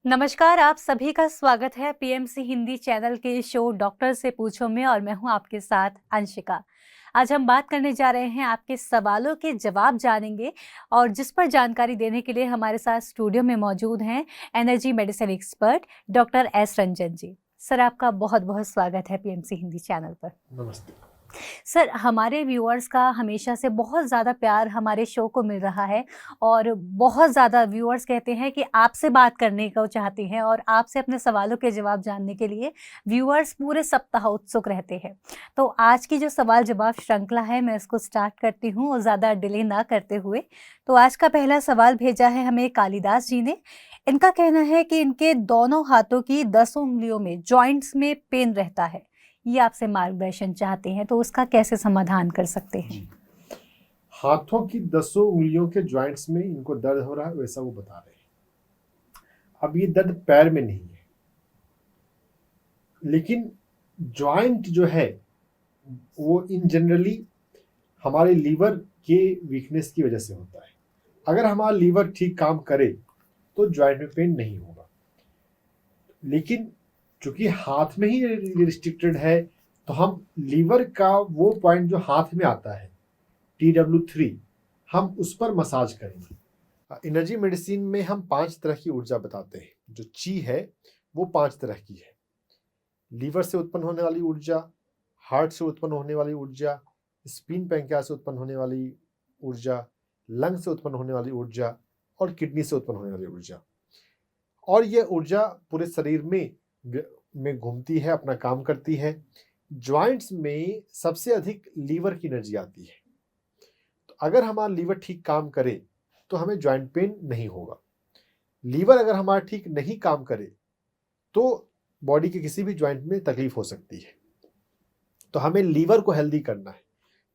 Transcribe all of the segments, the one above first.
नमस्कार, आप सभी का स्वागत है पीएमसी हिंदी चैनल के शो डॉक्टर से पूछो में और मैं हूं आपके साथ अंशिका। आज हम बात करने जा रहे हैं, आपके सवालों के जवाब जानेंगे और जिस पर जानकारी देने के लिए हमारे साथ स्टूडियो में मौजूद हैं energy medicine expert doctor S Ranjan ji. Sir, आपका बहुत बहुत स्वागत है पीएमसी हिंदी चैनल पर। नमस्ते सर, हमारे व्यूअर्स का हमेशा से बहुत ज़्यादा प्यार हमारे शो को मिल रहा है और बहुत ज़्यादा व्यूअर्स कहते हैं कि आपसे बात करने को चाहते हैं और आपसे अपने सवालों के जवाब जानने के लिए व्यूअर्स पूरे सप्ताह उत्सुक रहते हैं। तो आज की जो सवाल जवाब श्रृंखला है, मैं इसको स्टार्ट करती हूँ और ज़्यादा डिले ना करते हुए। तो आज का पहला सवाल भेजा है हमें कालिदास जी ने। इनका कहना है कि इनके दोनों हाथों की 10 उंगलियों में जॉइंट्स में पेन रहता है। ये आपसे मार्गदर्शन चाहते हैं, तो उसका कैसे समाधान कर सकते हैं? जी। हाथों की 10 उंगलियों के जॉइंट्स में इनको दर्द हो रहा है, वैसा वो बता रहे हैं। अब ये दर्द पैर में नहीं है, लेकिन जॉइंट जो है वो इन जनरली हमारे लीवर के वीकनेस की वजह से होता है। अगर हमारा लीवर ठीक काम करे तो जॉइंट में पेन नहीं होगा, लेकिन चूंकि हाथ में ही रिस्ट्रिक्टेड है तो हम लीवर का वो पॉइंट जो हाथ में आता है TW3, हम उस पर मसाज करेंगे। एनर्जी मेडिसिन में हम 5 तरह की ऊर्जा बताते हैं। जो ची है वो 5 तरह की है। लीवर से उत्पन्न होने वाली ऊर्जा, हार्ट से उत्पन्न होने वाली ऊर्जा, स्प्लीन पैंक्रियास से उत्पन्न होने वाली ऊर्जा, लंग से उत्पन्न होने वाली ऊर्जा और किडनी से उत्पन्न होने वाली ऊर्जा। और ये ऊर्जा पूरे शरीर में घूमती है, अपना काम करती है। जॉइंट्स में सबसे अधिक लीवर की एनर्जी आती है। तो अगर हमारा लीवर ठीक काम करे तो हमें जॉइंट पेन नहीं होगा। लीवर अगर हमारा ठीक नहीं काम करे तो बॉडी के किसी भी जॉइंट में तकलीफ हो सकती है। तो हमें लीवर को हेल्दी करना है।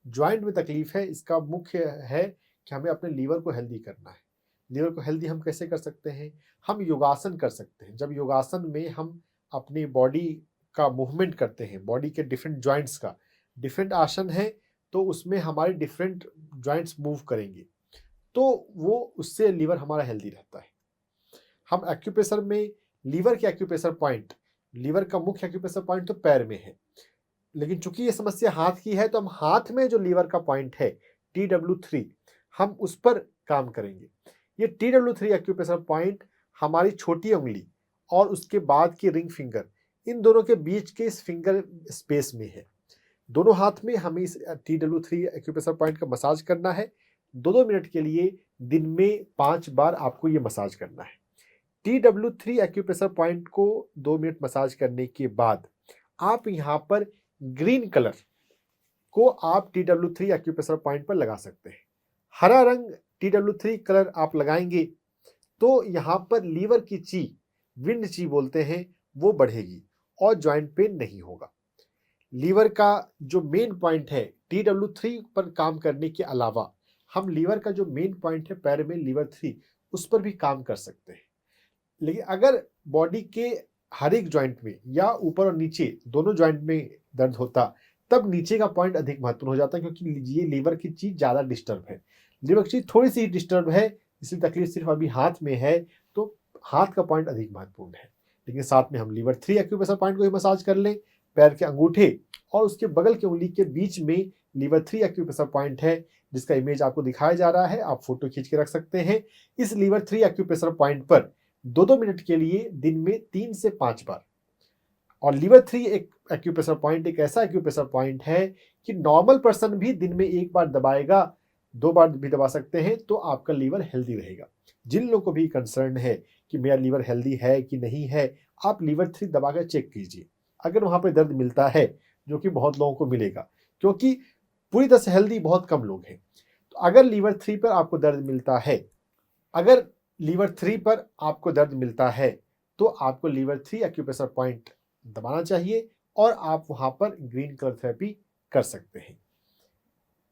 जॉइंट में तकलीफ है, इसका मुख्य है कि हमें अपने लीवर को हेल्दी करना है। लीवर को हेल्दी हम कैसे कर सकते हैं? हम योगासन कर सकते हैं। जब योगासन में हम अपनी बॉडी का मूवमेंट करते हैं, बॉडी के डिफरेंट जॉइंट्स का, डिफरेंट आसन है तो उसमें हमारे डिफरेंट जॉइंट्स मूव करेंगे तो वो उससे लीवर हमारा हेल्दी रहता है। हम एक्यूप्रेशर में लीवर के एक्यूप्रेशर पॉइंट, लीवर का मुख्य एक्यूप्रेशर पॉइंट तो पैर में है, लेकिन चूंकि ये समस्या हाथ की है तो हम हाथ में जो लीवर का पॉइंट है TW3, हम उस पर काम करेंगे। ये TW3 एक्यूप्रेशर पॉइंट हमारी छोटी उंगली और उसके बाद की रिंग फिंगर, इन दोनों के बीच के इस फिंगर स्पेस में है। दोनों हाथ में हमें इस TW3 एक्यूप्रेशर पॉइंट का मसाज करना है। 2-2 मिनट के लिए दिन में 5 बार आपको ये मसाज करना है। TW3 एक्यूप्रेशर पॉइंट को 2 मिनट मसाज करने के बाद आप यहाँ पर ग्रीन कलर को आप TW3 एक्यूप्रेशर पॉइंट पर लगा सकते हैं। हरा रंग TW3 कलर आप लगाएंगे तो यहाँ पर लीवर की ची, विंड ची बोलते हैं, वो बढ़ेगी और जॉइंट पेन नहीं होगा। लीवर का जो मेन पॉइंट है TW3 पर काम करने के अलावा हम लीवर का जो मेन पॉइंट है पैर में लीवर 3, उस पर भी काम कर सकते हैं। लेकिन अगर बॉडी के हर एक जॉइंट में या ऊपर और नीचे दोनों जॉइंट में दर्द होता तब नीचे का पॉइंट अधिक महत्वपूर्ण हो जाता है, क्योंकि ये लीवर की चीज ज़्यादा डिस्टर्ब है। लीवर की चीज थोड़ी सी डिस्टर्ब है, इसलिए तकलीफ सिर्फ अभी हाथ में है तो हाथ का पॉइंट अधिक महत्वपूर्ण है। लेकिन साथ में हम लीवर 3 एक्यूप्रेशर पॉइंट को भी मसाज कर लें। पैर के अंगूठे और उसके बगल की उंगली के बीच में लीवर 3 एक्यूप्रेशर पॉइंट है, जिसका इमेज आपको दिखाया जा रहा है, आप फोटो खींच के रख सकते हैं। इस लीवर 3 एक्यूप्रेशर पॉइंट पर 2-2 मिनट के लिए दिन में 3 से 5 बार। और लीवर 3 एक एक्यूप्रेशर पॉइंट एक ऐसा एक्यूप्रेशर पॉइंट है कि नॉर्मल पर्सन भी दिन में 1 बार दबाएगा, 2 बार भी दबा सकते हैं तो आपका लीवर हेल्दी रहेगा। जिन लोगों को भी कंसर्न है कि मेरा लीवर हेल्दी है कि नहीं है, आप लीवर 3 दबाकर चेक कीजिए। अगर वहां पर दर्द मिलता है, जो कि बहुत लोगों को मिलेगा क्योंकि पूरी तरह से हेल्दी बहुत कम लोग हैं, तो अगर लीवर 3 पर आपको दर्द मिलता है, अगर लीवर 3 पर आपको दर्द मिलता है तो आपको लीवर 3 एक्यूप्रेशर पॉइंट दबाना चाहिए और आप वहां पर ग्रीन कलर थेरेपी कर सकते हैं।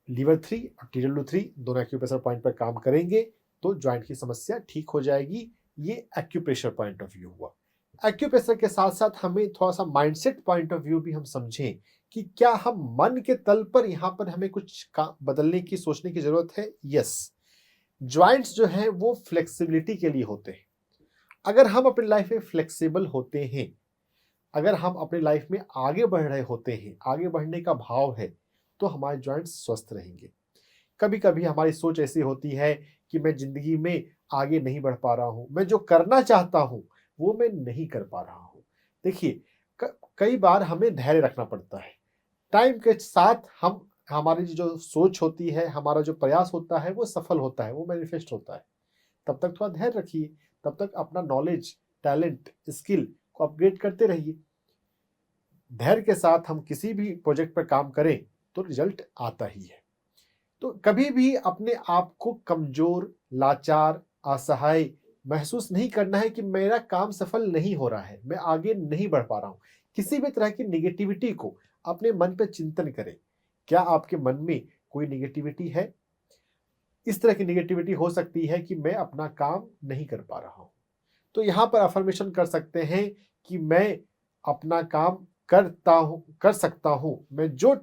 लीवर 3 और TW3 दोनों एक्यूप्रेशर पॉइंट पर काम करेंगे तो जॉइंट की समस्या ठीक हो जाएगी। ये एक्यूप्रेशर पॉइंट ऑफ व्यू हुआ। एक्यूप्रेशर के साथ साथ हमें थोड़ा सा माइंडसेट पॉइंट ऑफ व्यू भी हम समझें कि क्या हम मन के तल पर यहाँ पर हमें कुछ बदलने की, सोचने की जरूरत है। यस, जॉइंट्स जो हैं वो फ्लेक्सिबिलिटी के लिए होते हैं। अगर हम अपनी लाइफ में फ्लेक्सिबल होते हैं, अगर हम अपनी लाइफ में आगे बढ़ रहे होते हैं, आगे बढ़ने का भाव है, तो हमारे जॉइंट्स स्वस्थ रहेंगे। कभी कभी हमारी सोच ऐसी होती है कि मैं जिंदगी में आगे नहीं बढ़ पा रहा हूँ, मैं जो करना चाहता हूँ वो मैं नहीं कर पा रहा हूँ। देखिए, कई बार हमें धैर्य रखना पड़ता है। टाइम के साथ हम हमारी जो सोच होती है, हमारा जो प्रयास होता है वो सफल होता है, वो मैनिफेस्ट होता है। तब तक थोड़ा धैर्य रखिए, तब तक अपना नॉलेज, टैलेंट, स्किल को अपग्रेड करते रहिए। धैर्य के साथ हम किसी भी प्रोजेक्ट पर काम करें तो रिजल्ट आता ही है। तो कभी भी अपने आप को कमजोर, लाचार, असहाय महसूस नहीं करना है कि मेरा काम सफल नहीं हो रहा है, मैं आगे नहीं बढ़ पा रहा हूं। किसी भी तरह की निगेटिविटी को अपने मन पर चिंतन करें। क्या आपके मन में कोई निगेटिविटी है? इस तरह की निगेटिविटी हो सकती है कि मैं अपना काम नहीं कर पा रहा हूं। तो यहां पर अफर्मेशन कर सकते हैं कि मैं अपना काम कर सकता हूं, मैं जो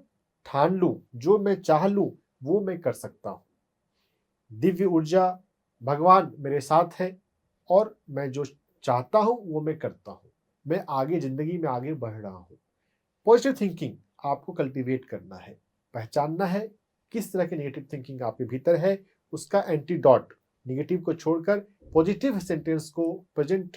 ठान लूं, जो मैं चाह लूं वो मैं कर सकता हूं। दिव्य ऊर्जा, भगवान मेरे साथ है और मैं जो चाहता हूं वो मैं करता हूं। मैं आगे जिंदगी में आगे बढ़ रहा हूं। पॉजिटिव थिंकिंग आपको कल्टीवेट करना है, पहचानना है किस तरह की नेगेटिव थिंकिंग आपके भीतर है, उसका एंटीडॉट, निगेटिव को छोड़कर पॉजिटिव सेंटेंस को प्रेजेंट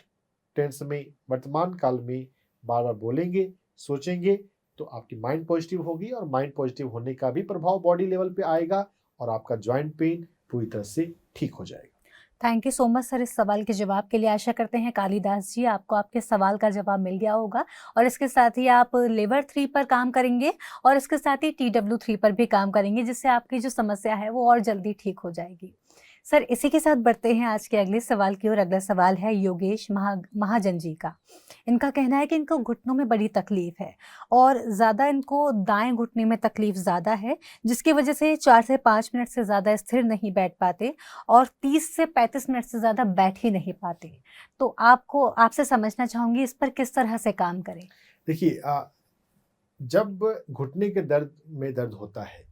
टेंस में, वर्तमान काल में बार बार बोलेंगे, सोचेंगे, तो आपकी माइंड पॉजिटिव होगी और माइंड पॉजिटिव होने का भी प्रभाव बॉडी लेवल पे आएगा और आपका जॉइंट पेन पूरी तरह से ठीक हो जाएगा। Thank you so much sir इस सवाल के जवाब के लिए। आशा करते हैं कालिदास जी आपको आपके सवाल का जवाब मिल गया होगा और इसके साथ ही आप लेवर 3 पर काम करेंगे और इसके साथ ही TW3 पर भी काम करेंगे, जिससे आपकी जो समस्या है वो और जल्दी ठीक हो जाएगी। सर इसी के साथ बढ़ते हैं आज के अगले सवाल की ओर। अगला सवाल है योगेश महाजन जी का। इनका कहना है कि इनको घुटनों में बड़ी तकलीफ है और ज़्यादा इनको दाएं घुटने में तकलीफ ज़्यादा है, जिसकी वजह से 4 से 5 मिनट से ज़्यादा स्थिर नहीं बैठ पाते और 30 से 35 मिनट से ज़्यादा बैठ ही नहीं पाते। तो आपसे समझना चाहूँगी इस पर किस तरह से काम करें? देखिए, जब घुटने के दर्द होता है,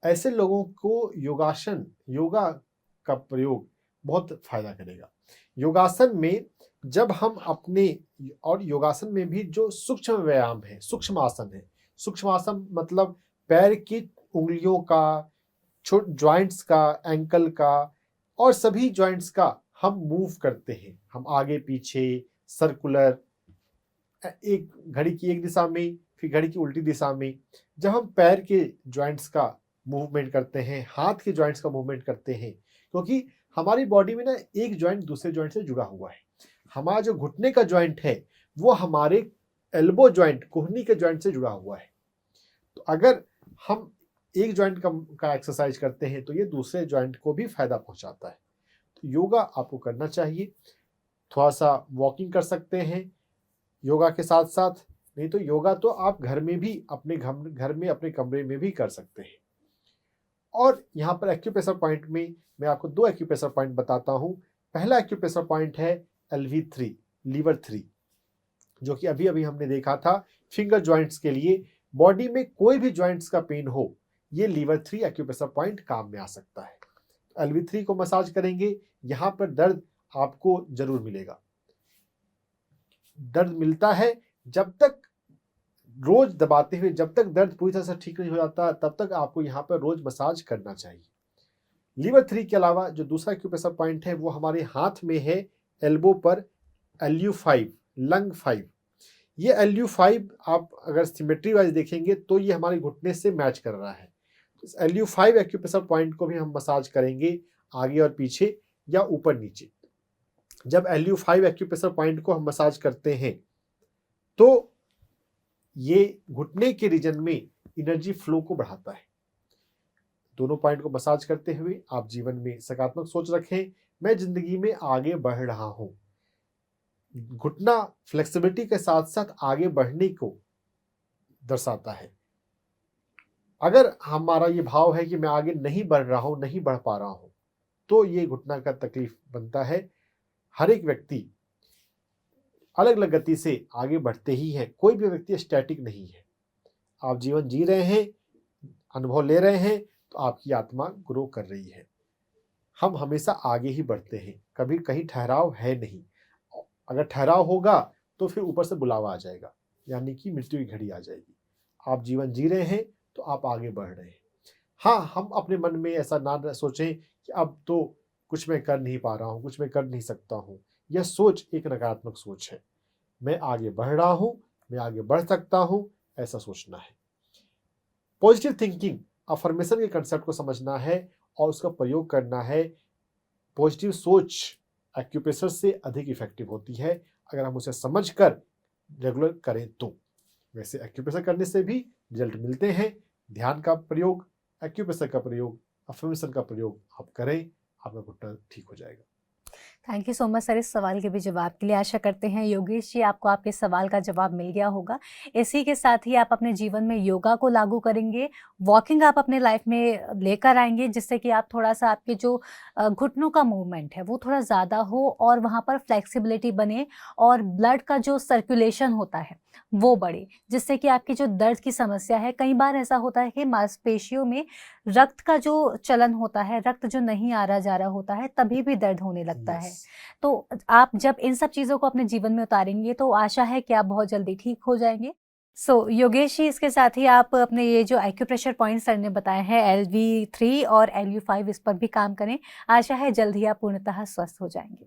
ऐसे लोगों को योगा का प्रयोग बहुत फायदा करेगा। योगासन में जब हम अपने, और योगासन में भी जो सूक्ष्म व्यायाम है, सूक्ष्म आसन है, सूक्ष्म आसन मतलब पैर की उंगलियों का, जॉइंट्स का, एंकल का और सभी जॉइंट्स का हम मूव करते हैं। हम आगे पीछे सर्कुलर, एक घड़ी की एक दिशा में, फिर घड़ी की उल्टी दिशा में। जब हम पैर के जॉइंट्स का मूवमेंट करते हैं, हाथ के जॉइंट्स का मूवमेंट करते हैं, क्योंकि हमारी बॉडी में ना एक जॉइंट दूसरे जॉइंट से जुड़ा हुआ है। हमारा जो घुटने का जॉइंट है वो हमारे एल्बो जॉइंट, कोहनी के जॉइंट से जुड़ा हुआ है। तो अगर हम एक जॉइंट का एक्सरसाइज करते हैं तो ये दूसरे जॉइंट को भी फायदा पहुंचाता है। तो योगा आपको करना चाहिए। थोड़ा सा वॉकिंग कर सकते हैं योगा के साथ साथ, नहीं तो योगा तो आप घर में भी, अपने घर में अपने कमरे में भी कर सकते हैं। और यहाँ पर एक्यूप्रेशर पॉइंट में मैं आपको 2 एक्यूप्रेशर पॉइंट बताता हूँ। पहला एक्यूप्रेशर पॉइंट है LV3, लीवर 3, जो कि अभी अभी हमने देखा था फिंगर जॉइंट्स के लिए। बॉडी में कोई भी जॉइंट्स का पेन हो, ये लीवर 3 एक्यूप्रेशर पॉइंट काम में आ सकता है। LV3 को मसाज करेंगे, यहाँ पर दर्द आपको जरूर मिलेगा। दर्द मिलता है जब तक रोज दबाते हुए, जब तक दर्द पूरी तरह से ठीक नहीं हो जाता तब तक आपको यहाँ पर रोज मसाज करना चाहिए। लीवर 3 के अलावा जो दूसरा एक्यूप्रेशर पॉइंट है वो हमारे हाथ में है, एल्बो पर, LU5, लंग 5। ये LU5 आप अगर सिमेट्री वाइज देखेंगे तो ये हमारे घुटने से मैच कर रहा है। तो LU5 एक्यूप्रेशर पॉइंट को भी हम मसाज करेंगे आगे और पीछे या ऊपर नीचे। जब LU5 एक्यूप्रेशर पॉइंट को हम मसाज करते हैं तो ये घुटने के रीजन में एनर्जी फ्लो को बढ़ाता है। दोनों पॉइंट को मसाज करते हुए आप जीवन में सकारात्मक सोच रखें, मैं जिंदगी में आगे बढ़ रहा हूं। घुटना फ्लेक्सिबिलिटी के साथ साथ आगे बढ़ने को दर्शाता है। अगर हमारा ये भाव है कि मैं आगे नहीं बढ़ रहा हूं, नहीं बढ़ पा रहा हूं, तो ये घुटना का तकलीफ बनता है। हर एक व्यक्ति अलग अलग गति से आगे बढ़ते ही है, कोई भी व्यक्ति स्टैटिक नहीं है। आप जीवन जी रहे हैं, अनुभव ले रहे हैं, तो आपकी आत्मा ग्रो कर रही है। हम हमेशा आगे ही बढ़ते हैं, कभी कहीं ठहराव है नहीं। अगर ठहराव होगा तो फिर ऊपर से बुलावा आ जाएगा, यानी कि मृत्यु की घड़ी आ जाएगी। आप जीवन जी रहे हैं तो आप आगे बढ़ रहे हैं। हाँ, हम अपने मन में ऐसा ना सोचें कि अब तो कुछ मैं कर नहीं पा रहा हूँ, कुछ मैं कर नहीं सकता हूँ। यह सोच एक नकारात्मक सोच है। मैं आगे बढ़ रहा हूँ, मैं आगे बढ़ सकता हूँ, ऐसा सोचना है। पॉजिटिव थिंकिंग, अफर्मेशन के कंसेप्ट को समझना है और उसका प्रयोग करना है। पॉजिटिव सोच एक्यूप्रेशर से अधिक इफेक्टिव होती है अगर हम उसे समझकर रेगुलर करें तो। वैसे एक्यूप्रेशर करने से भी रिजल्ट मिलते हैं। ध्यान का प्रयोग, एक्यूप्रेशर का प्रयोग, अफर्मेशन का प्रयोग आप करें, आपका घुटना ठीक हो जाएगा। Thank you so much sir इस सवाल के भी जवाब के लिए। आशा करते हैं योगेश जी आपको आपके सवाल का जवाब मिल गया होगा। इसी के साथ ही आप अपने जीवन में योगा को लागू करेंगे, वॉकिंग आप अपने लाइफ में लेकर आएंगे, जिससे कि आप थोड़ा सा आपके जो घुटनों का मूवमेंट है वो थोड़ा ज़्यादा हो और वहाँ पर फ्लेक्सिबिलिटी बने और ब्लड का जो सर्कुलेशन होता है वो बढ़े, जिससे कि आपकी जो दर्द की समस्या है, कई बार ऐसा होता है कि मांसपेशियों में रक्त का जो चलन होता है, रक्त जो नहीं आ रहा जा रहा होता है, तभी भी दर्द होने लगता है। तो आप जब इन सब चीज़ों को अपने जीवन में उतारेंगे तो आशा है कि आप बहुत जल्दी ठीक हो जाएँगे। योगेश जी इसके साथ ही आप अपने ये जो एक्यूप्रेशर पॉइंट्स सर ने बताए हैं LV3 और LV5 इस पर भी काम करें। आशा है जल्द ही आप पूर्णतः स्वस्थ हो जाएँगे।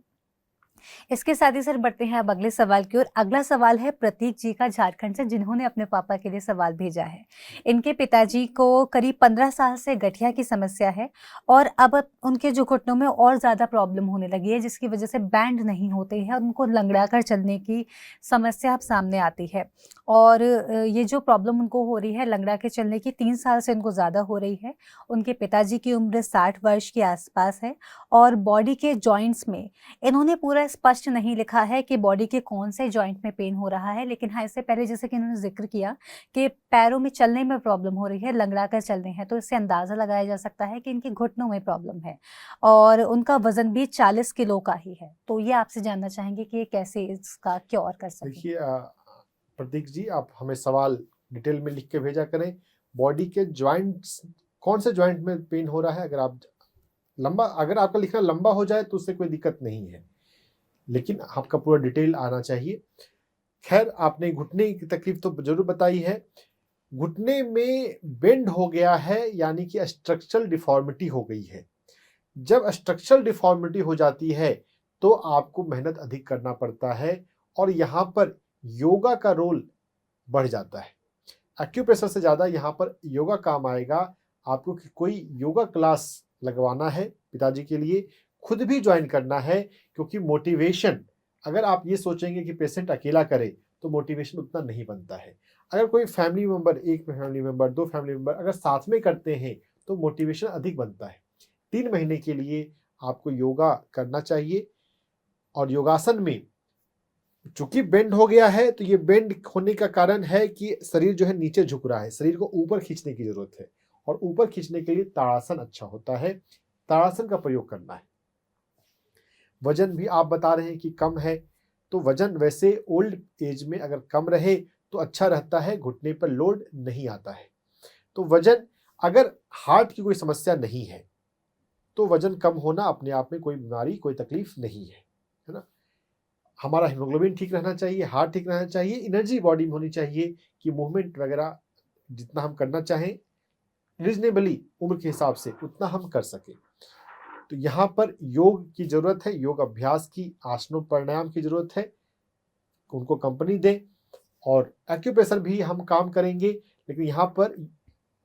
इसके साथ ही सर बढ़ते हैं अब अगले सवाल की ओर। अगला सवाल है प्रतीक जी का झारखंड से, जिन्होंने अपने पापा के लिए सवाल भेजा है। इनके पिताजी को करीब 15 साल से गठिया की समस्या है और अब उनके जो घुटनों में और ज़्यादा प्रॉब्लम होने लगी है, जिसकी वजह से बैंड नहीं होते हैं और उनको लंगड़ा कर चलने की समस्या अब सामने आती है। और ये जो प्रॉब्लम उनको हो रही है लंगड़ा के चलने की, 3 साल से उनको ज़्यादा हो रही है। उनके पिताजी की उम्र 60 वर्ष के आसपास है और बॉडी के जॉइंट्स में इन्होंने पूरा स्पष्ट नहीं लिखा है कि बॉडी के कौन से जॉइंट में पेन हो रहा है, लेकिन हाँ, इससे पहले जैसे कि इन्होंने जिक्र किया कि पैरों में चलने में प्रॉब्लम हो रही है, लंगड़ा कर चल रहे हैं, तो इससे अंदाज़ा लगाया जा सकता है कि इनके घुटनों में प्रॉब्लम है और उनका वजन भी 40 किलो का ही है। तो ये आपसे जानना चाहेंगे कि ये कैसे इसका क्योर कर सकें? देखिए प्रतीक जी, आप हमें सवाल डिटेल में लिख के भेजा करें। बॉडी के जॉइंट्स, कौन से जॉइंट में पेन हो रहा है, अगर आप अगर आपका लिखना लंबा हो जाए तो उससे कोई दिक्कत नहीं है, लेकिन आपका पूरा डिटेल आना चाहिए। खैर, आपने घुटने की तकलीफ तो जरूर बताई है। घुटने में बेंड हो गया है, यानी कि स्ट्रक्चरल डिफॉर्मिटी हो गई है। जब स्ट्रक्चरल डिफॉर्मिटी हो जाती है तो आपको मेहनत अधिक करना पड़ता है और यहाँ पर योगा का रोल बढ़ जाता है। एक्यूप्रेशर से ज़्यादा यहाँ पर योगा काम आएगा। आपको कोई योगा क्लास लगवाना है पिताजी के लिए, खुद भी ज्वाइन करना है, क्योंकि मोटिवेशन, अगर आप ये सोचेंगे कि पेशेंट अकेला करे तो मोटिवेशन उतना नहीं बनता है। अगर कोई फैमिली मेम्बर, एक फैमिली मेम्बर, 2 फैमिली मेम्बर अगर साथ में करते हैं तो मोटिवेशन अधिक बनता है। 3 महीने के लिए आपको योगा करना चाहिए और योगासन में चूंकि बेंड हो गया है तो ये बेंड होने का कारण है कि शरीर जो है नीचे झुक रहा है, शरीर को ऊपर खींचने की जरूरत है और ऊपर खींचने के लिए ताड़ासन अच्छा होता है। ताड़ासन का प्रयोग करना है। वजन भी आप बता रहे हैं कि कम है, तो वजन वैसे ओल्ड एज में अगर कम रहे तो अच्छा रहता है, घुटने पर लोड नहीं आता है। तो वजन, अगर हार्ट की कोई समस्या नहीं है तो वजन कम होना अपने आप में कोई बीमारी, कोई तकलीफ नहीं है ना। हमारा हीमोग्लोबिन ठीक रहना चाहिए, हार्ट ठीक रहना चाहिए, एनर्जी बॉडी में होनी चाहिए कि मूवमेंट वगैरह जितना हम करना चाहें रीजनेबली उम्र के हिसाब से उतना हम कर सकें। तो यहाँ पर योग की जरूरत है, योग अभ्यास की, आसनों प्राणायाम की जरूरत है, उनको कंपनी दें। और एक्यूप्रेशर भी हम काम करेंगे, लेकिन यहाँ पर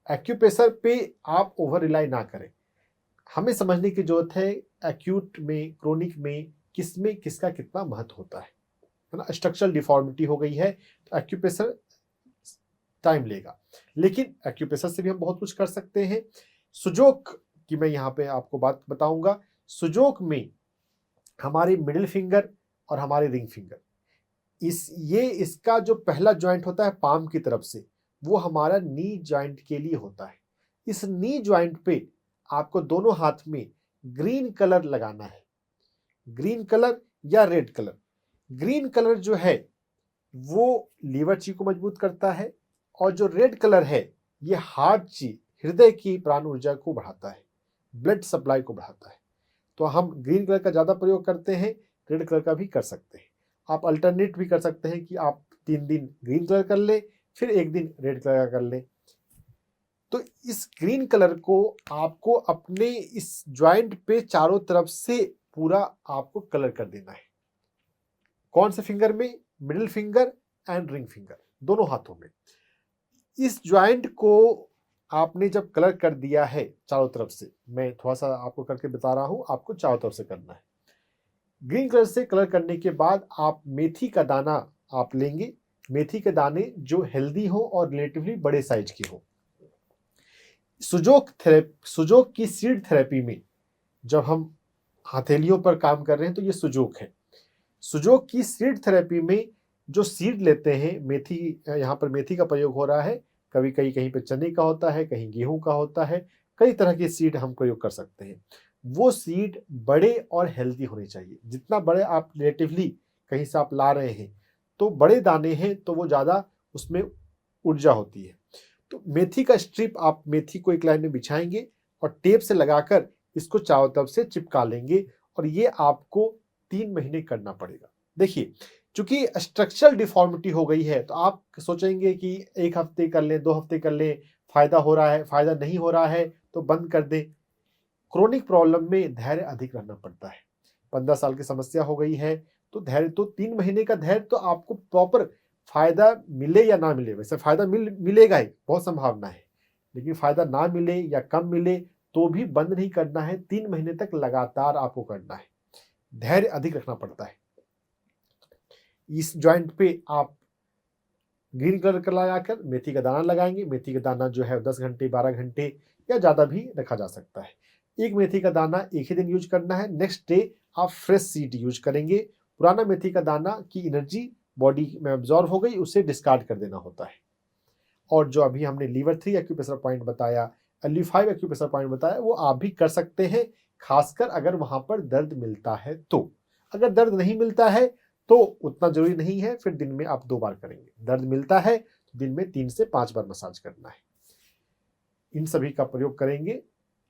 एक्यूप्रेशर पे आप ओवर रिलाई ना करें। हमें समझने की जरूरत है एक्यूट में, क्रोनिक में किसमें किसका कितना महत्व होता है ना। स्ट्रक्चरल डिफॉर्मिटी हो गई है तो एक्यूप्रेशर टाइम लेगा, लेकिन एक्यूप्रेशर से भी हम बहुत कुछ कर सकते हैं। सुजोक की मैं यहाँ पे आपको बात बताऊंगा। सुजोक में हमारी मिडिल फिंगर और हमारी रिंग फिंगर, इसका जो पहला जॉइंट होता है पाम की तरफ से, वो हमारा नी जॉइंट के लिए होता है। इस नी जॉइंट पे आपको दोनों हाथ में ग्रीन कलर लगाना है, ग्रीन कलर या रेड कलर। ग्रीन कलर जो है वो लीवर ची को मजबूत करता है और जो रेड कलर है ये हार्ट ची, हृदय की प्राण ऊर्जा को बढ़ाता है, ब्लड सप्लाई को बढ़ाता है। तो हम ग्रीन कलर का ज़्यादा प्रयोग करते हैं, रेड कलर का भी कर सकते हैं। आप अल्टरनेट भी कर सकते हैं कि आप 3 दिन ग्रीन कलर कर ले, फिर 1 दिन रेड कलर कर ले। तो इस ग्रीन कलर को आपको अपने इस ज्वाइंट पे चारों तरफ से पूरा आपको कलर कर देना है। कौन से फिंगर में? Middle finger and ring finger, दोनों हाथों में। इस ज्वाइंट को आपने जब कलर कर दिया है चारों तरफ से, मैं थोड़ा सा आपको करके बता रहा हूं, आपको चारों तरफ से करना है। ग्रीन कलर से कलर करने के बाद आप मेथी का दाना आप लेंगे, मेथी के दाने जो हेल्दी हो और रिलेटिवली बड़े साइज के हो। सुजोक की सीड थेरेपी में जब हम हथेलियों पर काम कर रहे हैं तो ये सुजोक है। सुजोक की सीड थेरेपी में जो सीड लेते हैं, मेथी, यहाँ पर मेथी का प्रयोग हो रहा है, कभी कहीं पे चने का होता है, कहीं गेहूं का होता है, कई तरह के सीड हम प्रयोग कर सकते हैं। वो सीड बड़े और हेल्दी होने चाहिए। जितना बड़े आप रिलेटिवली कहीं से आप ला रहे हैं तो बड़े दाने हैं तो वो ज़्यादा उसमें ऊर्जा होती है। तो मेथी का स्ट्रिप आप मेथी को एक लाइन में बिछाएंगे और टेप से लगाकर इसको चारों तरफ से चिपका लेंगे और ये आपको 3 महीने करना पड़ेगा। देखिए, चूंकि स्ट्रक्चरल डिफॉर्मिटी हो गई है तो आप सोचेंगे कि 1 हफ्ते कर लें, 2 हफ्ते कर लें, फायदा हो रहा है, फायदा नहीं हो रहा है तो बंद कर दें। क्रोनिक प्रॉब्लम में धैर्य अधिक रहना पड़ता है। 15 साल की समस्या हो गई है तो धैर्य तो 3 महीने का धैर्य तो आपको प्रॉपर फायदा मिले या ना मिले, वैसे फायदा मिलेगा ही, बहुत संभावना है, लेकिन फायदा ना मिले या कम मिले तो भी बंद नहीं करना है। 3 महीने तक लगातार आपको करना है, धैर्य अधिक रखना पड़ता है। इस जॉइंट पे आप ग्रीन कलर का लगाकर मेथी का दाना लगाएंगे। मेथी का दाना जो है 10 घंटे 12 घंटे या ज़्यादा भी रखा जा सकता है। एक मेथी का दाना एक ही दिन यूज करना है, नेक्स्ट डे आप फ्रेश सीड यूज करेंगे। पुराना मेथी का दाना की एनर्जी बॉडी में एब्जॉर्व हो गई, उसे डिस्कार्ड कर देना होता है। और जो अभी हमने लीवर 3 एक्यूप्रेशर पॉइंट बताया, L5 एक्यूप्रेशर पॉइंट बताया, वो आप भी कर सकते हैं, खासकर अगर वहां पर दर्द मिलता है तो। अगर दर्द नहीं मिलता है तो उतना जरूरी नहीं है, फिर दिन में आप 2 बार करेंगे। दर्द मिलता है तो दिन में 3 से 5 बार मसाज करना है। इन सभी का प्रयोग करेंगे,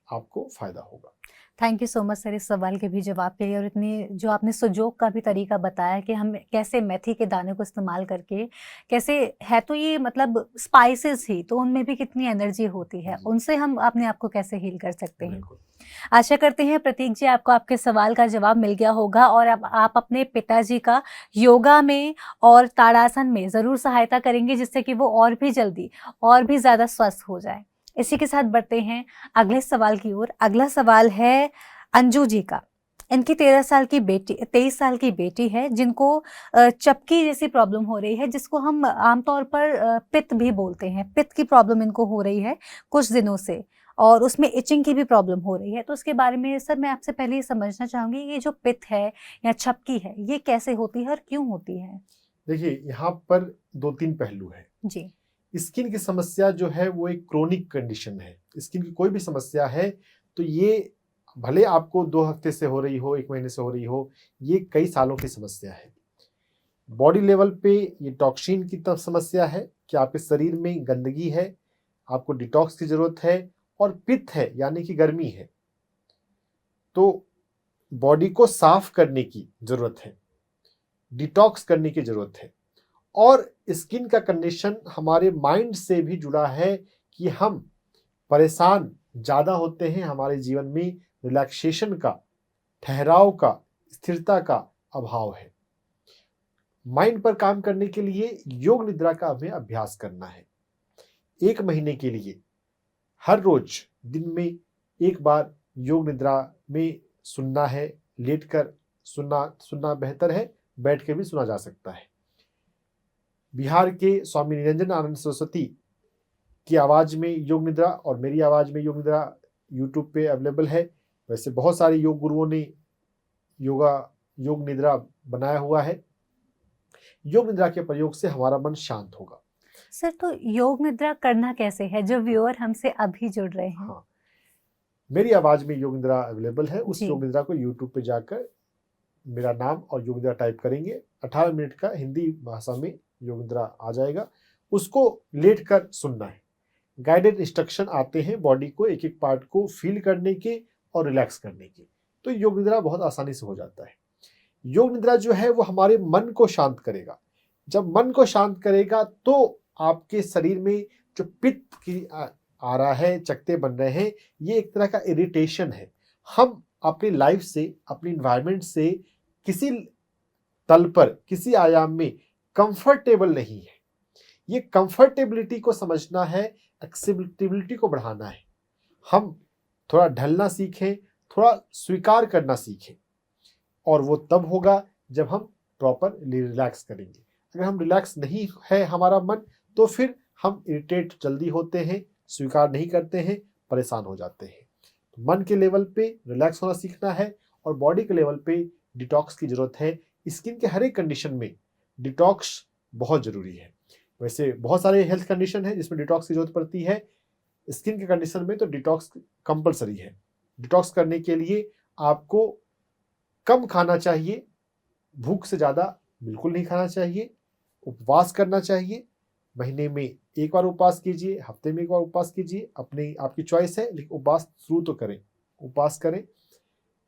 आपको फायदा होगा। Thank you so much sir इस सवाल के भी जवाब के लिए, और इतनी जो आपने सुजोग का भी तरीका बताया कि हम कैसे मेथी के दाने को इस्तेमाल करके कैसे, है तो ये मतलब स्पाइसेस ही, तो उनमें भी कितनी एनर्जी होती है, जी। उनसे हम अपने आप को कैसे हील कर सकते हैं। बिल्कुल। आशा करते हैं प्रतीक जी आपको आपके सवाल का जवाब मिल गया होगा, और अब आप अपने पिताजी का योगा में और ताड़ासन में ज़रूर सहायता करेंगे, जिससे कि वो और भी जल्दी और भी ज़्यादा स्वस्थ हो जाए। इसी के साथ बढ़ते हैं अगले सवाल की ओर। अगला सवाल है अंजू जी का। इनकी 23 साल की बेटी है, जिनको चपकी जैसी प्रॉब्लम हो रही है, जिसको हम आमतौर पर पित्त भी बोलते हैं। पित्त की प्रॉब्लम इनको हो रही है कुछ दिनों से, और उसमें इचिंग की भी प्रॉब्लम हो रही है। तो उसके बारे में सर मैं आपसे पहले ये समझना चाहूंगी, ये जो पित्त है या छपकी है, ये कैसे होती है और क्यों होती है? देखिए, यहाँ पर 2-3 पहलू है जी। स्किन की समस्या जो है वो एक क्रोनिक कंडीशन है। स्किन की कोई भी समस्या है तो ये भले आपको 2 हफ्ते से हो रही हो, 1 महीने से हो रही हो, ये कई सालों की समस्या है। बॉडी लेवल पे ये टॉक्सिन की समस्या है कि आपके शरीर में गंदगी है, आपको डिटॉक्स की जरूरत है, और पित्त है यानी कि गर्मी है, तो बॉडी को साफ करने की जरूरत है, डिटॉक्स करने की जरूरत है। और स्किन का कंडीशन हमारे माइंड से भी जुड़ा है कि हम परेशान ज़्यादा होते हैं, हमारे जीवन में रिलैक्सेशन का, ठहराव का, स्थिरता का अभाव है। माइंड पर काम करने के लिए योग निद्रा का हमें अभ्यास करना है। 1 महीने के लिए हर रोज दिन में 1 बार योग निद्रा में सुनना है। लेटकर सुनना बेहतर है, बैठ के भी सुना जा सकता है। बिहार के स्वामी निरंजन आनंद सरस्वती की आवाज़ में योग निद्रा और मेरी आवाज़ में योग निद्रा यूट्यूब पे अवेलेबल है। वैसे बहुत सारे योग गुरुओं ने योग निद्रा बनाया हुआ है। योग निद्रा के प्रयोग से हमारा मन शांत होगा। सर तो योग निद्रा करना कैसे है, जो व्यूअर हमसे अभी जुड़ रहे हैं? हाँ, मेरी आवाज़ में योग निद्रा अवेलेबल है। उस योग निद्रा को यूट्यूब पे जाकर मेरा नाम और योग निद्रा टाइप करेंगे, 18 मिनट का हिंदी भाषा में योग निद्रा आ जाएगा। उसको लेट कर सुनना है। गाइडेड इंस्ट्रक्शन आते हैं बॉडी को एक एक पार्ट को फील करने के और रिलैक्स करने के, तो योग निद्रा बहुत आसानी से हो जाता है। योग निद्रा जो है वो हमारे मन को शांत करेगा। जब मन को शांत करेगा तो आपके शरीर में जो पित्त की आ रहा है, चकते बन रहे हैं, ये एक तरह का इरिटेशन है। हम अपनी लाइफ से, अपनी इन्वायरमेंट से किसी तल पर, किसी आयाम में कंफर्टेबल नहीं है। ये कंफर्टेबिलिटी को समझना है, एक्सेप्टेबिलिटी को बढ़ाना है। हम थोड़ा ढलना सीखें, थोड़ा स्वीकार करना सीखें, और वो तब होगा जब हम प्रॉपर रिलैक्स करेंगे। अगर हम रिलैक्स नहीं है हमारा मन, तो फिर हम इरिटेट जल्दी होते हैं, स्वीकार नहीं करते हैं, परेशान हो जाते हैं। तो मन के लेवल पे रिलैक्स होना सीखना है, और बॉडी के लेवल पे डिटॉक्स की ज़रूरत है। स्किन के हर एक कंडीशन में डिटॉक्स बहुत ज़रूरी है। वैसे बहुत सारे हेल्थ कंडीशन है जिसमें डिटॉक्स की ज़रूरत पड़ती है। स्किन के कंडीशन में तो डिटॉक्स कंपलसरी है। डिटॉक्स करने के लिए आपको कम खाना चाहिए, भूख से ज़्यादा बिल्कुल नहीं खाना चाहिए, उपवास करना चाहिए। महीने में एक बार उपवास कीजिए, हफ्ते में एक बार उपवास कीजिए, आपकी चॉइस है, लेकिन उपवास शुरू तो करें, उपवास करें।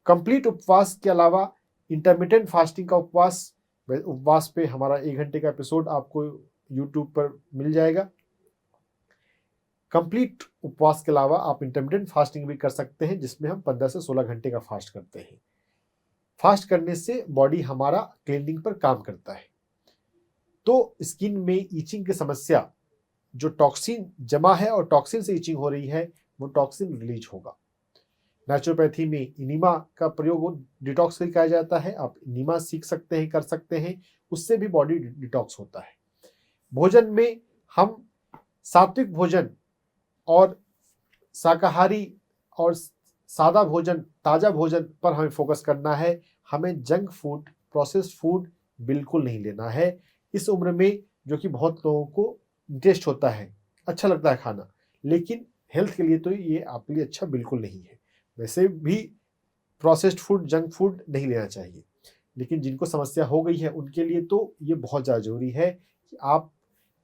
कंप्लीट उपवास के अलावा इंटरमिटेंट फास्टिंग का उपवास पे हमारा 1 घंटे का एपिसोड आपको यूट्यूब पर मिल जाएगा। कंप्लीट उपवास के अलावा आप इंटरमिटेंट फास्टिंग भी कर सकते हैं, जिसमें हम 15 से 16 घंटे का फास्ट करते हैं। फास्ट करने से बॉडी हमारा क्लीनिंग पर काम करता है। तो स्किन में ईचिंग की समस्या, जो टॉक्सिन जमा है और टॉक्सिन से ईचिंग हो रही है, वो टॉक्सिन रिलीज होगा। नेचुरोपैथी में इनिमा का प्रयोग डिटॉक्स के लिए किया जाता है। आप इनिमा सीख सकते हैं, कर सकते हैं, उससे भी बॉडी डिटॉक्स होता है। भोजन में हम सात्विक भोजन और शाकाहारी और सादा भोजन, ताज़ा भोजन पर हमें फोकस करना है। हमें जंक फूड, प्रोसेस्ड फूड बिल्कुल नहीं लेना है। इस उम्र में जो कि बहुत लोगों को इंटरेस्ट होता है, अच्छा लगता है खाना, लेकिन हेल्थ के लिए तो ये आपके लिए अच्छा बिल्कुल नहीं है। वैसे भी प्रोसेस्ड फूड, जंक फूड नहीं लेना चाहिए, लेकिन जिनको समस्या हो गई है उनके लिए तो ये बहुत ज़्यादा ज़रूरी है कि आप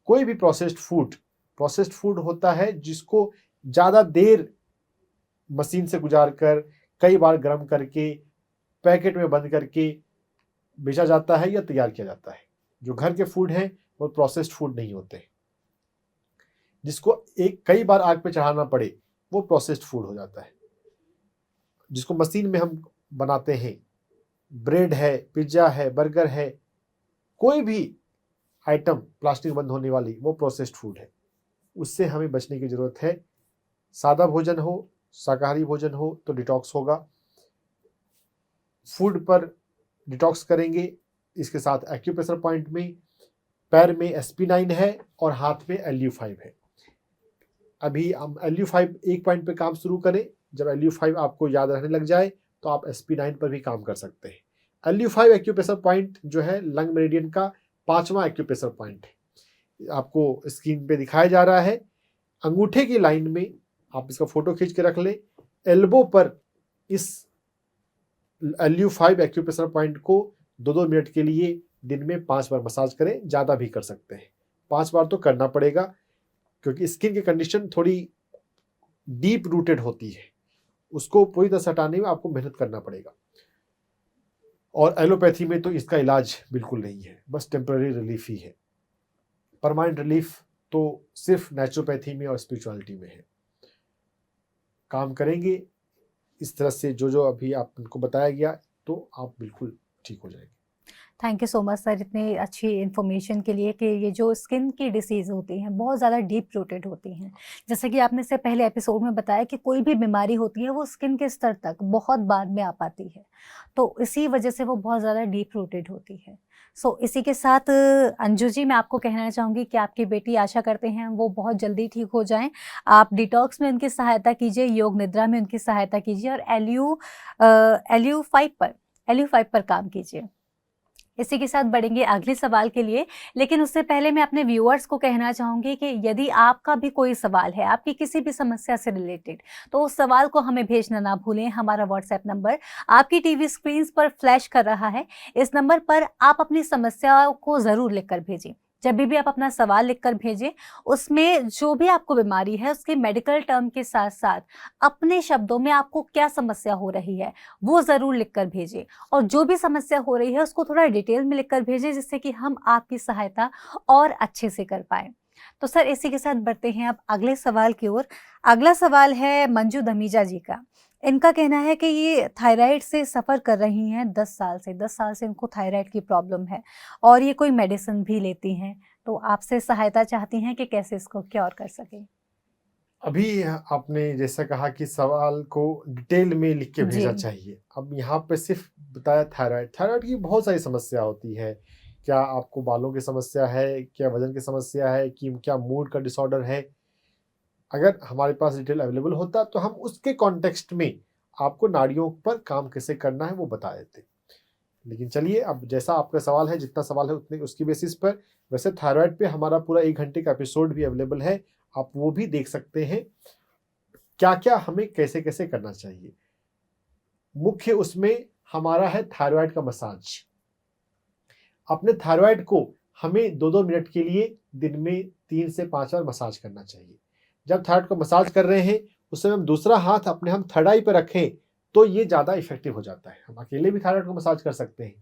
कोई भी प्रोसेस्ड फूड होता है जिसको ज़्यादा देर मशीन से गुजार कर, कई बार गर्म करके, पैकेट में बंद करके बेचा जाता है या तैयार किया जाता है। जो घर के फूड हैं वो प्रोसेस्ड फूड नहीं होते। जिसको कई बार आग पे चढ़ाना पड़े वो प्रोसेस्ड फूड हो जाता है। जिसको मशीन में हम बनाते हैं, ब्रेड है, पिज्ज़ा है, बर्गर है, कोई भी आइटम प्लास्टिक बंद होने वाली, वो प्रोसेस्ड फूड है। उससे हमें बचने की ज़रूरत है। सादा भोजन हो, शाकाहारी भोजन हो तो डिटॉक्स होगा। फूड पर डिटॉक्स करेंगे। इसके साथ एक्यूप्रेशर पॉइंट में पैर में SP9 है और हाथ में LU5 है। अभी हम LU5 एक पॉइंट पे काम शुरू करें। जब LU5 आपको याद रहने लग जाए तो आप SP9 पर भी काम कर सकते हैं। LU5 एक्यूप्रेशर पॉइंट जो है लंग मेरिडियन का 5वां एक्यूप्रेशर पॉइंट है। आपको स्क्रीन पे दिखाया जा रहा है। अंगूठे की लाइन में आप इसका फोटो खींच के रख लें। एल्बो पर इस LU5 एक्यूप्रेशर पॉइंट को 2-2 मिनट के लिए दिन में 5 बार मसाज करें। ज़्यादा भी कर सकते हैं, 5 बार तो करना पड़ेगा, क्योंकि स्किन की कंडीशन थोड़ी डीप रूटेड होती है। उसको पूरी तरह से हटाने में आपको मेहनत करना पड़ेगा। और एलोपैथी में तो इसका इलाज बिल्कुल नहीं है, बस टेम्पररी रिलीफ ही है। परमानेंट रिलीफ तो सिर्फ नेचुरोपैथी में और स्पिरिचुअलिटी में है। काम करेंगे इस तरह से जो अभी आपको बताया गया, तो आप बिल्कुल ठीक हो जाएंगे। Thank you so much sir, इतनी अच्छी इन्फॉर्मेशन के लिए कि ये जो स्किन की डिसीज़ होती हैं बहुत ज़्यादा डीप रूटेड होती हैं। जैसे कि आपने इससे पहले एपिसोड में बताया कि कोई भी बीमारी होती है वो स्किन के स्तर तक बहुत बाद में आ पाती है, तो इसी वजह से वो बहुत ज़्यादा डीप रूटेड होती है। इसी के साथ अंजू जी, मैं आपको कहना चाहूँगी कि आपकी बेटी, आशा करते हैं वो बहुत जल्दी ठीक हो जाएं। आप डिटॉक्स में उनकी सहायता कीजिए, योग निद्रा में उनकी सहायता कीजिए, और LU5 पर काम कीजिए। इसी के साथ बढ़ेंगे अगले सवाल के लिए, लेकिन उससे पहले मैं अपने व्यूअर्स को कहना चाहूँगी कि यदि आपका भी कोई सवाल है, आपकी किसी भी समस्या से रिलेटेड, तो उस सवाल को हमें भेजना ना भूलें। हमारा व्हाट्सएप नंबर आपकी टीवी स्क्रीन पर फ्लैश कर रहा है। इस नंबर पर आप अपनी समस्या को ज़रूर लिखकर भेजें। जब भी आप अपना सवाल लिखकर भेजें, उसमें जो भी आपको बीमारी है उसके मेडिकल टर्म के साथ साथ अपने शब्दों में आपको क्या समस्या हो रही है वो ज़रूर लिखकर भेजें। और जो भी समस्या हो रही है उसको थोड़ा डिटेल में लिखकर भेजें, जिससे कि हम आपकी सहायता और अच्छे से कर पाएँ। तो सर, इसी के साथ बढ़ते हैं अब अगले सवाल की ओर। अगला सवाल है मंजू धमीजा जी का। इनका कहना है कि ये थायराइड से सफ़र कर रही हैं 10 साल से। 10 साल से इनको थायराइड की प्रॉब्लम है और ये कोई मेडिसिन भी लेती हैं। तो आपसे सहायता चाहती हैं कि कैसे इसको क्योर कर सकें? अभी आपने जैसा कहा कि सवाल को डिटेल में लिख के भेजा जी। चाहिए। अब यहाँ पे सिर्फ बताया थायराइड की बहुत सारी समस्या होती है। क्या आपको बालों की समस्या है, क्या वजन की समस्या है, कि क्या मूड का डिसऑर्डर है। अगर हमारे पास डिटेल अवेलेबल होता तो हम उसके कॉन्टेक्स्ट में आपको नाड़ियों पर काम कैसे करना है वो बता देते। लेकिन चलिए, अब जैसा आपका सवाल है, जितना सवाल है उतने उसकी बेसिस पर, वैसे थायराइड पे हमारा पूरा 1 घंटे का एपिसोड भी अवेलेबल है, आप वो भी देख सकते हैं क्या क्या हमें कैसे कैसे करना चाहिए। मुख्य उसमें हमारा है थायराइड का मसाज। अपने थायराइड को हमें 2-2 मिनट के लिए दिन में 3 से 5 बार मसाज करना चाहिए। जब थायराइड को मसाज कर रहे हैं उस समय हम दूसरा हाथ अपने हम थर्ड आई पर रखें तो ये ज़्यादा इफेक्टिव हो जाता है। हम अकेले भी थायराइड को मसाज कर सकते हैं,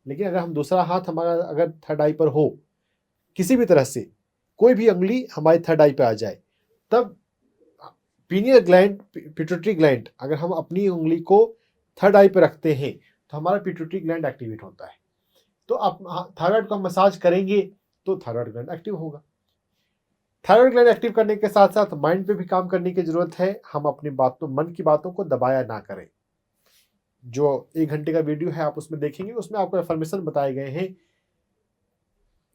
लेकिन अगर हम दूसरा हाथ हमारा अगर थर्ड आई पर हो, किसी भी तरह से कोई भी उंगली हमारी थर्ड आई पे आ जाए, तब पीनियल ग्लैंड, पिट्यूटरी ग्लैंड, अगर हम अपनी उंगली को थर्ड आई पे रखते हैं तो हमारा पिट्यूटरी ग्लैंड एक्टिवेट होता है। तो आप थायराइड को हम मसाज करेंगे तो थायराइड ग्लैंड एक्टिव होगा। थायराइड ग्लैंड एक्टिव करने के साथ साथ माइंड पे भी काम करने की जरूरत है। हम अपनी बातों, मन की बातों को दबाया ना करें। जो 1 घंटे का वीडियो है आप उसमें देखेंगे, उसमें आपको इन्फॉर्मेशन बताए गए हैं।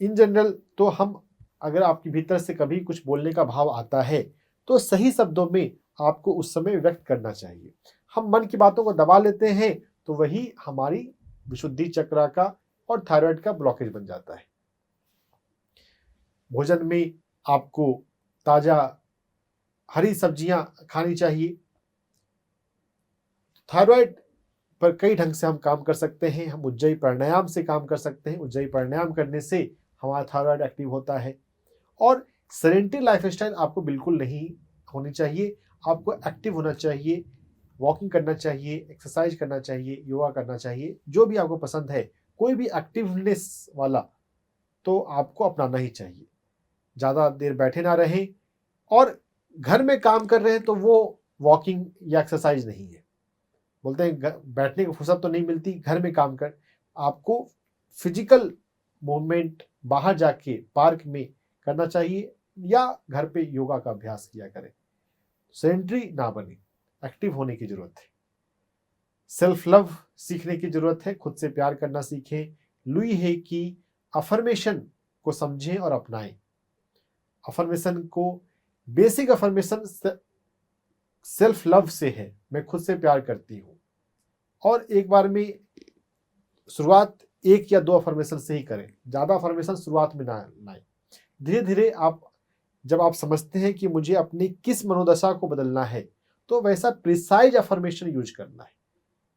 इन जनरल तो हम, अगर आपके भीतर से कभी कुछ बोलने का भाव आता है तो सही शब्दों में आपको उस समय व्यक्त करना चाहिए। हम मन की बातों को दबा लेते हैं तो वही हमारी विशुद्धि चक्र का और थायराइड का ब्लॉकेज बन जाता है। भोजन में आपको ताजा हरी सब्जियां खानी चाहिए। थायराइड पर कई ढंग से हम काम कर सकते हैं। हम उज्जयी प्राणायाम से काम कर सकते हैं। उज्जयी प्राणायाम करने से हमारा थायराइड एक्टिव होता है। और सेडेंटरी लाइफस्टाइल आपको बिल्कुल नहीं होनी चाहिए। आपको एक्टिव होना चाहिए, वॉकिंग करना चाहिए, एक्सरसाइज करना चाहिए, योगा करना चाहिए, जो भी आपको पसंद है। कोई भी एक्टिवनेस वाला तो आपको अपनाना ही चाहिए। ज़्यादा देर बैठे ना रहें, और घर में काम कर रहे हैं तो वो वॉकिंग या एक्सरसाइज नहीं है। बोलते हैं बैठने की फुर्सत तो नहीं मिलती, घर में काम कर। आपको फिजिकल मूवमेंट बाहर जाके पार्क में करना चाहिए या घर पे योगा का अभ्यास किया करें। सेडेंटरी ना बने, एक्टिव होने की जरूरत है। सेल्फ लव सीखने की जरूरत है, खुद से प्यार करना सीखें। लुई है कि अफर्मेशन को समझें और अपनाएं। अफर्मेशन को, बेसिक अफर्मेशन सेल्फ लव से है, मैं खुद से प्यार करती हूँ। और एक बार में शुरुआत 1 या 2 अफर्मेशन से ही करें, ज़्यादा अफर्मेशन शुरुआत में ना लाएं। धीरे धीरे जब आप समझते हैं कि मुझे अपनी किस मनोदशा को बदलना है, तो वैसा प्रिसाइज अफर्मेशन यूज करना है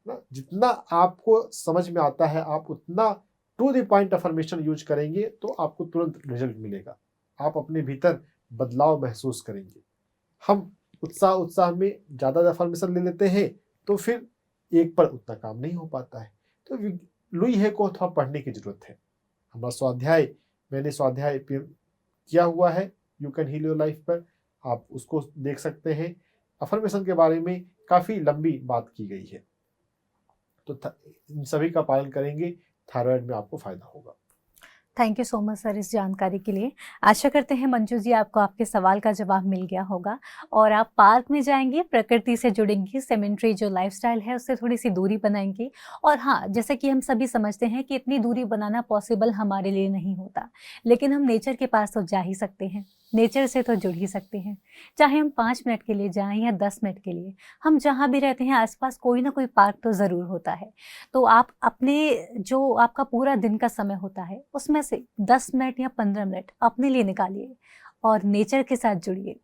ना। जितना आपको समझ में आता है आप उतना to the point affirmation use करेंगे तो आपको तुरंत रिजल्ट मिलेगा। आप अपने भीतर बदलाव महसूस करेंगे। हम उत्साह में ज़्यादा अफर्मेशन ले लेते हैं तो फिर एक पर उतना काम नहीं हो पाता है। तो लुई है को थोड़ा पढ़ने की जरूरत है। हमारा स्वाध्याय, मैंने स्वाध्याय किया हुआ है you can heal your life पर, आप उसको देख सकते हैं। अफर्मेशन के बारे में काफ़ी लंबी बात की गई है। तो इन सभी का पालन करेंगे, थायराइड में आपको फायदा होगा। Thank you so much sir इस जानकारी के लिए। आशा करते हैं मंजू जी आपको आपके सवाल का जवाब मिल गया होगा और आप पार्क में जाएंगी, प्रकृति से जुड़ेंगी, सेमेंट्री जो लाइफस्टाइल है उससे थोड़ी सी दूरी बनाएंगी। और हाँ, जैसे कि हम सभी समझते हैं कि इतनी दूरी बनाना पॉसिबल हमारे लिए नहीं होता, लेकिन हम नेचर के पास तो जा ही सकते हैं, नेचर से तो जुड़ ही सकते हैं। चाहे हम 5 मिनट के लिए जाएं या 10 मिनट के लिए, हम जहाँ भी रहते हैं आसपास कोई ना कोई पार्क तो ज़रूर होता है। तो आप अपने जो आपका पूरा दिन का समय होता है उसमें से 10 मिनट या 15 मिनट अपने लिए निकालिए और नेचर के साथ जुड़िए।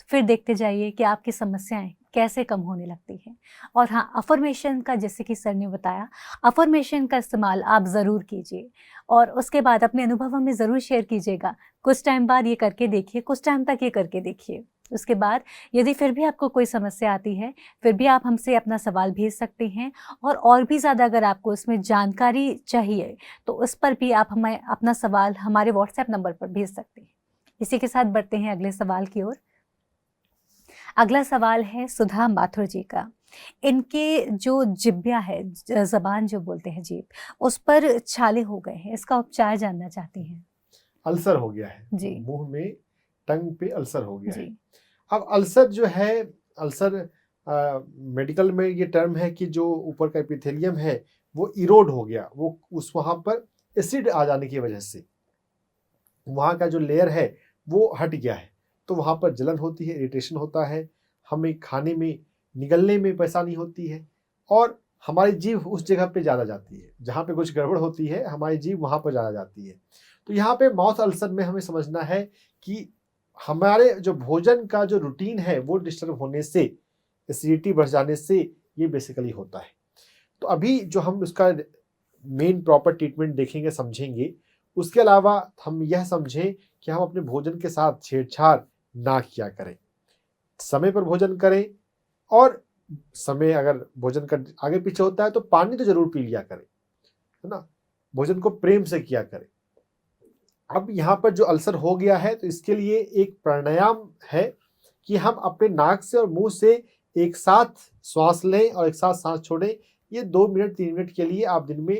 फिर देखते जाइए कि आपकी समस्याएं कैसे कम होने लगती है। और हाँ, अफर्मेशन का जैसे कि सर ने बताया, अफर्मेशन का इस्तेमाल आप ज़रूर कीजिए और उसके बाद अपने अनुभव हमें ज़रूर शेयर कीजिएगा। कुछ टाइम बाद ये करके देखिए, कुछ टाइम तक ये करके देखिए। उसके बाद यदि फिर भी आपको कोई समस्या आती है, फिर भी आप हमसे अपना सवाल भेज सकते हैं और भी ज़्यादा अगर आपको इसमें जानकारी चाहिए, तो उस पर भी आप हमें अपना सवाल हमारे व्हाट्सएप नंबर पर भेज सकते हैं। इसी के साथ बढ़ते हैं अगले सवाल की ओर। अगला सवाल है सुधा माथुर जी का। इनके जो जिब्या है, ज़बान जो बोलते हैं जीभ, उस पर छाले हो गए हैं। इसका उपचार जानना चाहती हैं। अल्सर हो गया है जी। मुंह में, टंग पे अल्सर हो गया है। जी। अब अल्सर जो है, अल्सर मेडिकल में ये टर्म है कि जो ऊपर का एपिथेलियम है वो इरोड हो गया, वो उस वहाँ पर एसिड आ जाने की वजह से वहाँ का जो लेयर है वो हट गया है, तो वहाँ पर जलन होती है, इरिटेशन होता है, हमें खाने में निगलने में परेशानी होती है और हमारी जीभ उस जगह पे ज़्यादा जाती है जहाँ पे कुछ गड़बड़ होती है, हमारी जीभ वहाँ पर ज़्यादा जाती है। तो यहाँ पे माउथ अल्सर में हमें समझना है कि हमारे जो भोजन का जो रूटीन है वो डिस्टर्ब होने से, एसिडिटी बढ़ जाने से ये बेसिकली होता है। तो अभी जो हम उसका मेन प्रॉपर ट्रीटमेंट देखेंगे, समझेंगे, उसके अलावा हम यह समझें कि हम अपने भोजन के साथ छेड़छाड़ ना किया करें, समय पर भोजन करें और समय अगर भोजन का आगे पीछे होता है तो पानी तो जरूर पी लिया करें, है ना। भोजन को प्रेम से किया करें। अब यहाँ पर जो अल्सर हो गया है तो इसके लिए एक प्राणायाम है कि हम अपने नाक से और मुंह से एक साथ श्वास लें और एक साथ सांस छोड़ें। ये 2 मिनट 3 मिनट के लिए आप दिन में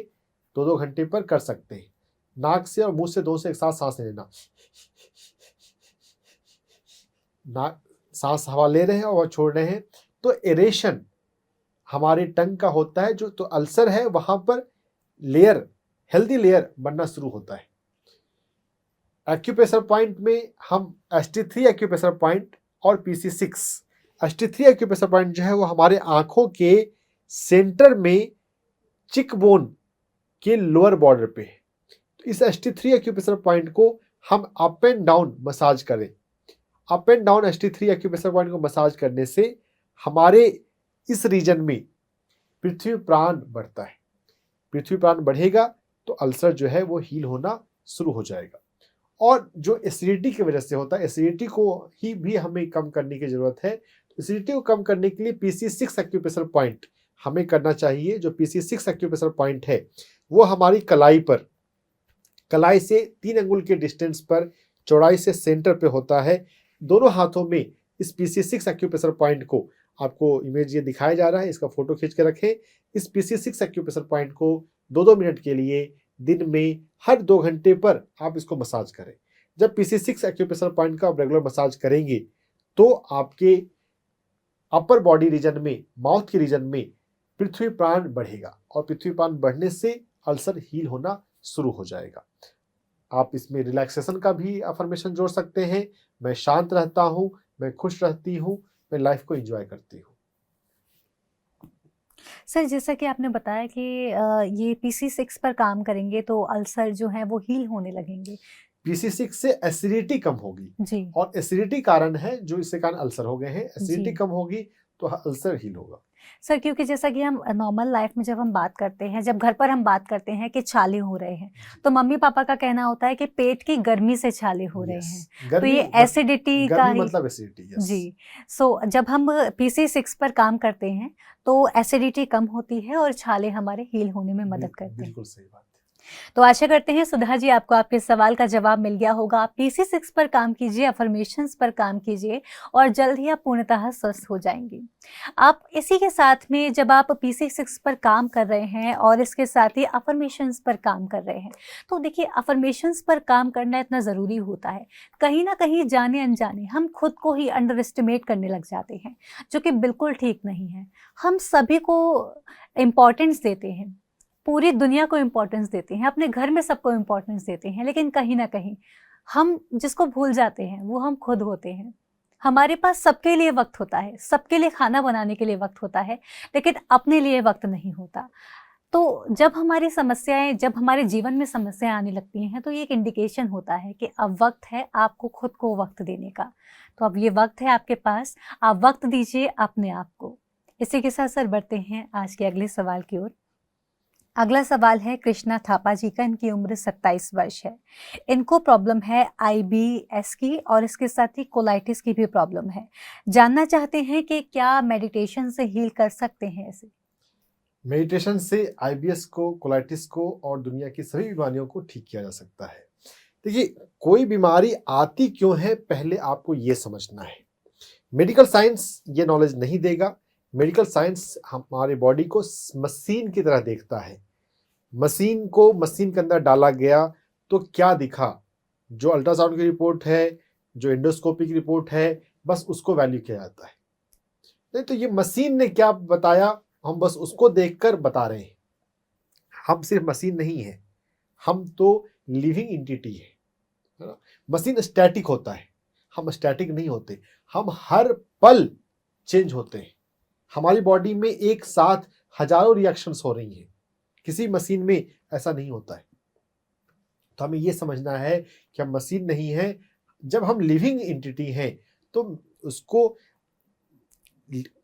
2-2 घंटे पर कर सकते हैं। नाक से और मुंह से दोनों से एक साथ सांस लेना, नाक सांस हवा ले रहे हैं और छोड़ रहे हैं, तो एरेशन हमारे टंग का होता है। जो तो अल्सर है वहां पर लेयर, हेल्दी लेयर बनना शुरू होता है। एक्यूप्रेशर पॉइंट में हम ST3 एक्यूप्रेशर पॉइंट और PC6, ST3 एक्यूप्रेशर पॉइंट जो है वो हमारे आंखों के सेंटर में चिक बोन के लोअर बॉर्डर पे है। तो इस ST3 एक्यूप्रेशर पॉइंट को हम अप एंड डाउन मसाज करें। Up and down ST3 acupressure point को मसाज करने से हमारे इस रीजन में पृथ्वी प्राण बढ़ता है। पृथ्वी प्राण बढ़ेगा तो अल्सर जो है वो हील होना शुरू हो जाएगा। और जो एसिडिटी की वजह से होता है, एसिडिटी को ही भी हमें कम करने की जरूरत है। एसिडिटी को कम करने के लिए PC6 एक्यूप्रेशर पॉइंट हमें करना चाहिए। जो PC6 एक्यूप्रेशर पॉइंट है वो हमारी कलाई पर, कलाई से 3 अंगुल के डिस्टेंस पर, चौड़ाई से सेंटर पे होता है। दोनों हाथों में इस PC6 एक्यूप्रेशर पॉइंट को, आपको इमेज ये दिखाया जा रहा है, इसका फोटो खींच के रखें। इस PC6 एक्यूप्रेशर पॉइंट को 2-2 मिनट के लिए दिन में हर 2 घंटे पर आप इसको मसाज करें। जब PC6 एक्यूप्रेशर पॉइंट का आप रेगुलर मसाज करेंगे तो आपके अपर बॉडी रीजन में, माउथ के रीजन में पृथ्वी प्राण बढ़ेगा और पृथ्वी प्राण बढ़ने से अल्सर हील होना शुरू हो जाएगा। आप इसमें रिलैक्सेशन का भी अफर्मेशन जोड़ सकते हैं। मैं शांत रहता हूँ, मैं खुश रहती हूँ, मैं लाइफ को एंजॉय करती हूँ। सर, जैसा कि आपने बताया कि ये PC6 पर काम करेंगे तो अल्सर जो है वो हील होने लगेंगे। PC6 से एसिडिटी कम होगी जी। और एसिडिटी कारण है जो इससे कारण अल्सर हो गए हैं। एसिडिटी जी। कम होगी तो अल्सर हील होगा। सर, क्योंकि जैसा कि हम नॉर्मल लाइफ में जब हम बात करते हैं, जब घर पर हम बात करते हैं कि छाले हो रहे हैं, तो मम्मी पापा का कहना होता है कि पेट की गर्मी से छाले हो रहे हैं। तो गर्मी ये एसिडिटी का गर्मी ही मतलब एसिडिटी। यस। जी। सो जब हम PC6 पर काम करते हैं तो एसिडिटी कम होती है और छाले हमारे हील होने में मदद करते हैं। बिल्कुल सही बात है। तो आशा करते हैं सुधा जी आपको आपके सवाल का जवाब मिल गया होगा। आप PC6 पर काम कीजिए, अफर्मेशंस पर काम कीजिए और जल्द ही आप पूर्णतः स्वस्थ हो जाएंगी। आप इसी के साथ में जब आप PC6 पर काम कर रहे हैं और इसके साथ ही अफर्मेशंस पर काम कर रहे हैं, तो देखिए अफर्मेशंस पर काम करना इतना ज़रूरी होता है। कहीं ना कहीं जाने अनजाने हम खुद को ही अंडर एस्टिमेट करने लग जाते हैं, जो कि बिल्कुल ठीक नहीं है। हम सभी को इम्पोर्टेंस देते हैं, पूरी दुनिया को इम्पोर्टेंस देते हैं, अपने घर में सबको इम्पोर्टेंस देते हैं, लेकिन कहीं ना कहीं हम जिसको भूल जाते हैं वो हम खुद होते हैं। हमारे पास सबके लिए वक्त होता है, सबके लिए खाना बनाने के लिए वक्त होता है, लेकिन अपने लिए वक्त नहीं होता। तो जब हमारे जीवन में समस्याएं आने लगती हैं तो ये एक इंडिकेशन होता है कि अब वक्त है आपको खुद को वक्त देने का। तो अब ये वक्त है आपके पास, आप वक्त दीजिए अपने आप को। इसी के साथ सर बढ़ते हैं आज के अगले सवाल की ओर। अगला सवाल है कृष्णा थापा जी का। इनकी उम्र 27 वर्ष है। इनको प्रॉब्लम है IBS की और इसके साथ ही कोलाइटिस की भी प्रॉब्लम है। जानना चाहते हैं कि क्या मेडिटेशन से हील कर सकते हैं इसे? मेडिटेशन से IBS को, कोलाइटिस को और दुनिया की सभी बीमारियों को ठीक किया जा सकता है। देखिए, कोई बीमारी आती क्यों है पहले आपको ये समझना है। मेडिकल साइंस ये नॉलेज नहीं देगा। मेडिकल साइंस हमारे बॉडी को मशीन की तरह देखता है। मशीन को मशीन के अंदर डाला गया तो क्या दिखा, जो अल्ट्रासाउंड की रिपोर्ट है, जो एंडोस्कोपी की रिपोर्ट है, बस उसको वैल्यू किया जाता है। नहीं तो ये मशीन ने क्या बताया, हम बस उसको देखकर बता रहे हैं। हम सिर्फ मशीन नहीं है, हम तो लिविंग एंटिटी है ना। मशीन स्टैटिक होता है, हम स्टैटिक नहीं होते। हम हर पल चेंज होते हैं। हमारी बॉडी में एक साथ हजारों रिएक्शंस हो रही हैं, किसी मशीन में ऐसा नहीं होता है। तो हमें यह समझना है कि हम मशीन नहीं है। जब हम लिविंग एंटिटी हैं तो उसको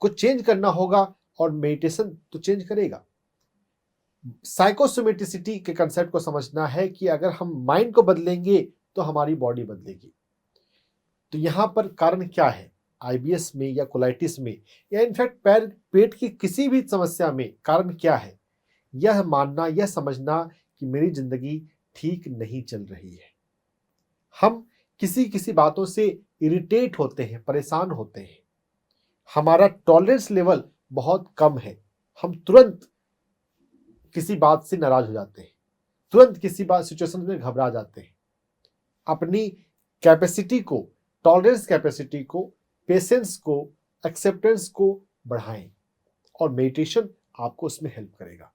चेंज करना होगा और मेडिटेशन तो चेंज करेगा। साइकोसोमेटिसिटी के कंसेप्ट को समझना है कि अगर हम माइंड को बदलेंगे तो हमारी बॉडी बदलेगी। तो यहां पर कारण क्या है, IBS में या कोलाइटिस में या इनफैक्ट पेट की किसी भी समस्या में कारण क्या है, यह मानना, यह समझना कि मेरी जिंदगी ठीक नहीं चल रही है। हम किसी किसी बातों से इरिटेट होते हैं, परेशान होते हैं। हमारा टॉलरेंस लेवल बहुत कम है। हम तुरंत किसी बात से नाराज हो जाते हैं, तुरंत किसी बात सिचुएशन में घबरा जाते हैं। अपनी कैपेसिटी को, टॉलरेंस कैपेसिटी को, पेशेंस को, एक्सेप्टेंस को बढ़ाएं और मेडिटेशन आपको उसमें हेल्प करेगा।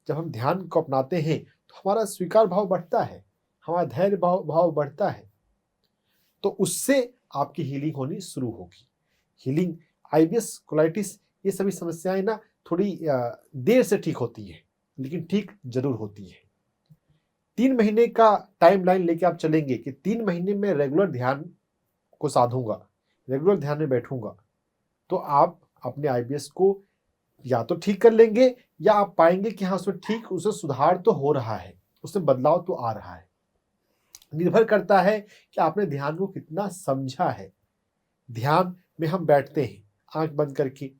जब हम ध्यान को अपनाते हैं तो हमारा स्वीकार भाव बढ़ता है, हमारा धैर्य भाव बढ़ता है। तो उससे आपकी हीलिंग होनी शुरू होगी। हीलिंग, IBS, कोलाइटिस, ये सभी समस्याएं ना थोड़ी देर से ठीक होती है, लेकिन ठीक जरूर होती है। 3 महीने का टाइमलाइन लेके आप चलेंगे कि 3 महीने में रेगुलर ध्यान को साधूंगा, रेगुलर ध्यान में बैठूंगा, तो आप अपने IBS को या तो ठीक कर लेंगे या आप पाएंगे कि हाँ उसमें सुधार तो हो रहा है, उसमें बदलाव तो आ रहा है। निर्भर करता है कि आपने ध्यान को कितना समझा है। ध्यान में हम बैठते हैं आंख बंद करके,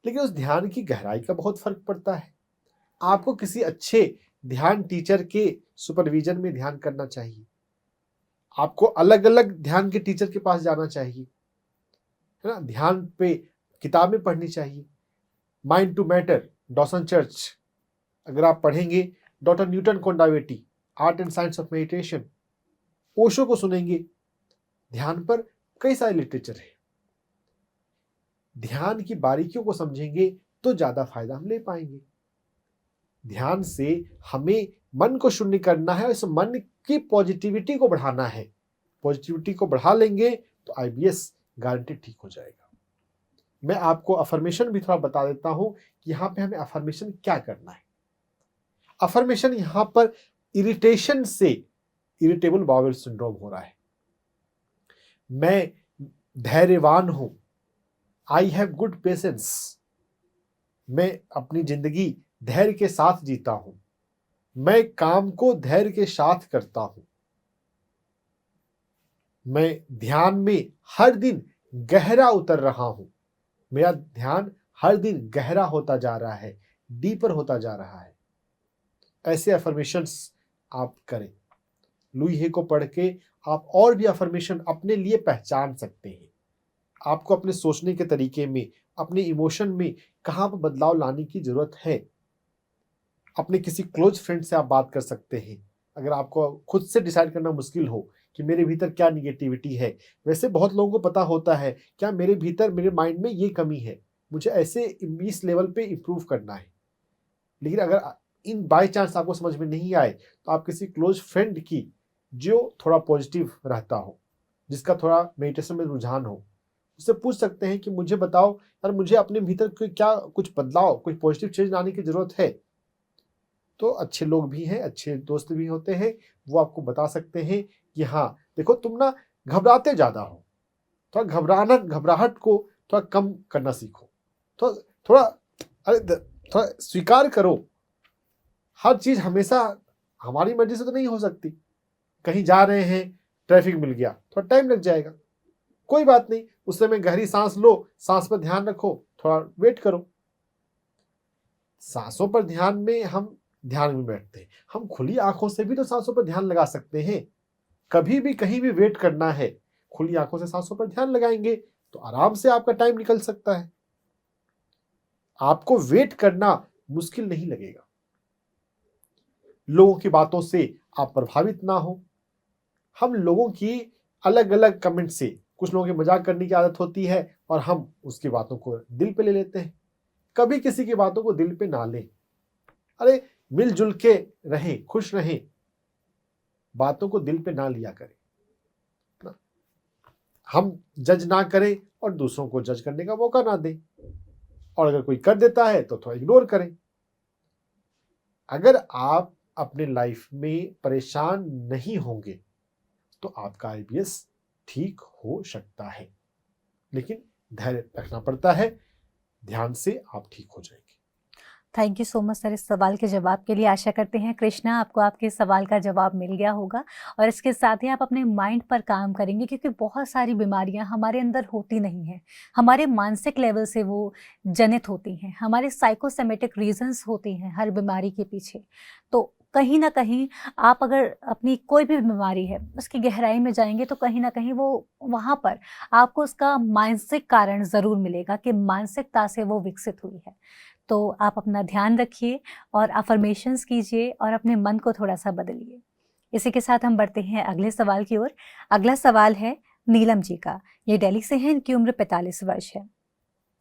लेकिन उस ध्यान की गहराई का बहुत फर्क पड़ता है। आपको किसी अच्छे ध्यान टीचर के सुपरविजन में ध्यान करना चाहिए। आपको अलग अलग ध्यान के टीचर के पास जाना चाहिए, है ना। ध्यान पे किताबें पढ़नी चाहिए। Mind to matter, Dawson Church अगर आप पढ़ेंगे, doctor Newton Kondaveti, art and science of meditation, Osho को सुनेंगे, ध्यान पर कई सारे लिटरेचर है। ध्यान की बारीकियों को समझेंगे तो ज्यादा फायदा हम ले पाएंगे। ध्यान से हमें मन को शून्य करना है, इस मन की पॉजिटिविटी को बढ़ाना है। पॉजिटिविटी को बढ़ा लेंगे तो IBS गारंटी ठीक हो जाएगा। मैं आपको अफर्मेशन भी थोड़ा बता देता हूं कि यहां पे हमें अफर्मेशन क्या करना है। अफर्मेशन यहां पर इरिटेशन से इरिटेबल बाउल सिंड्रोम हो रहा है। मैं धैर्यवान हूं, आई हैव गुड पेशेंस, मैं अपनी जिंदगी धैर्य के साथ जीता हूं, मैं काम को धैर्य के साथ करता हूं, मैं ध्यान में हर दिन गहरा उतर रहा हूं, मेरा ध्यान हर दिन गहरा होता जा रहा है, डीपर होता जा रहा है। ऐसे अफर्मेशंस आप करें। लुई हे को पढ़ के आप और भी अफर्मेशन अपने लिए पहचान सकते हैं। आपको अपने सोचने के तरीके में, अपने इमोशन में कहां पर बदलाव लाने की जरूरत है। अपने किसी क्लोज फ्रेंड से आप बात कर सकते हैं। अगर आपको खुद से डिसाइड करना मुश्किल हो कि मेरे भीतर क्या निगेटिविटी है, वैसे बहुत लोगों को पता होता है क्या मेरे भीतर, मेरे माइंड में ये कमी है, मुझे ऐसे इस लेवल पे इम्प्रूव करना है। लेकिन अगर इन बाय चांस आपको समझ में नहीं आए तो आप किसी क्लोज फ्रेंड की, जो थोड़ा पॉजिटिव रहता हो, जिसका थोड़ा मेडिटेशन में रुझान हो, उससे पूछ सकते हैं कि मुझे बताओ यार, मुझे अपने भीतर क्या कुछ बदलाव, कुछ पॉजिटिव चेंज लाने की जरूरत है। तो अच्छे लोग भी हैं, अच्छे दोस्त भी होते हैं, वो आपको बता सकते हैं कि हाँ देखो तुम ना घबराते ज़्यादा हो, थोड़ा घबराहट को थोड़ा कम करना सीखो, तो थोड़ा थोड़ा स्वीकार करो, हर चीज़ हमेशा हमारी मर्जी से तो नहीं हो सकती। कहीं जा रहे हैं, ट्रैफिक मिल गया, थोड़ा टाइम लग जाएगा, कोई बात नहीं, उस समय गहरी सांस लो, सांस पर ध्यान रखो, थोड़ा वेट करो। सांसों पर ध्यान में हम ध्यान में बैठते हैं, हम खुली आंखों से भी तो सांसों पर ध्यान लगा सकते हैं। कभी भी कहीं भी वेट करना है, खुली आंखों से सांसों पर ध्यान लगाएंगे तो आराम से आपका टाइम निकल सकता है। आपको वेट करना मुश्किल नहीं लगेगा। लोगों की बातों से आप प्रभावित ना हो। हम लोगों की अलग अलग कमेंट से, कुछ लोगों की मजाक करने की आदत होती है और हम उसकी बातों को दिल पे ले लेते हैं। कभी किसी की बातों को दिल पे ना लें। अरे मिलजुल के रहें, खुश रहें, बातों को दिल पे ना लिया करें ना। हम जज ना करें और दूसरों को जज करने का मौका ना दें, और अगर कोई कर देता है तो थोड़ा इग्नोर करें। अगर आप अपने लाइफ में परेशान नहीं होंगे तो आपका आईबीएस ठीक हो सकता है, लेकिन धैर्य रखना पड़ता है, ध्यान से आप ठीक हो जाएंगे। Thank you so much sir इस सवाल के जवाब के लिए। आशा करते हैं कृष्णा आपको आपके सवाल का जवाब मिल गया होगा, और इसके साथ ही आप अपने माइंड पर काम करेंगे, क्योंकि बहुत सारी बीमारियां हमारे अंदर होती नहीं हैं, हमारे मानसिक लेवल से वो जनित होती हैं, हमारे साइकोसोमेटिक रीजंस होती हैं हर बीमारी के पीछे। तो कहीं ना कहीं आप अगर अपनी कोई भी बीमारी है उसकी गहराई में जाएंगे तो कहीं ना कहीं वो वहाँ पर आपको उसका मानसिक कारण ज़रूर मिलेगा कि मानसिकता से वो विकसित हुई है। तो आप अपना ध्यान रखिए और अफर्मेशंस कीजिए और अपने मन को थोड़ा सा बदलिए। इसी के साथ हम बढ़ते हैं अगले सवाल की ओर। अगला सवाल है नीलम जी का। ये दिल्ली से हैं, इनकी उम्र 45 वर्ष है।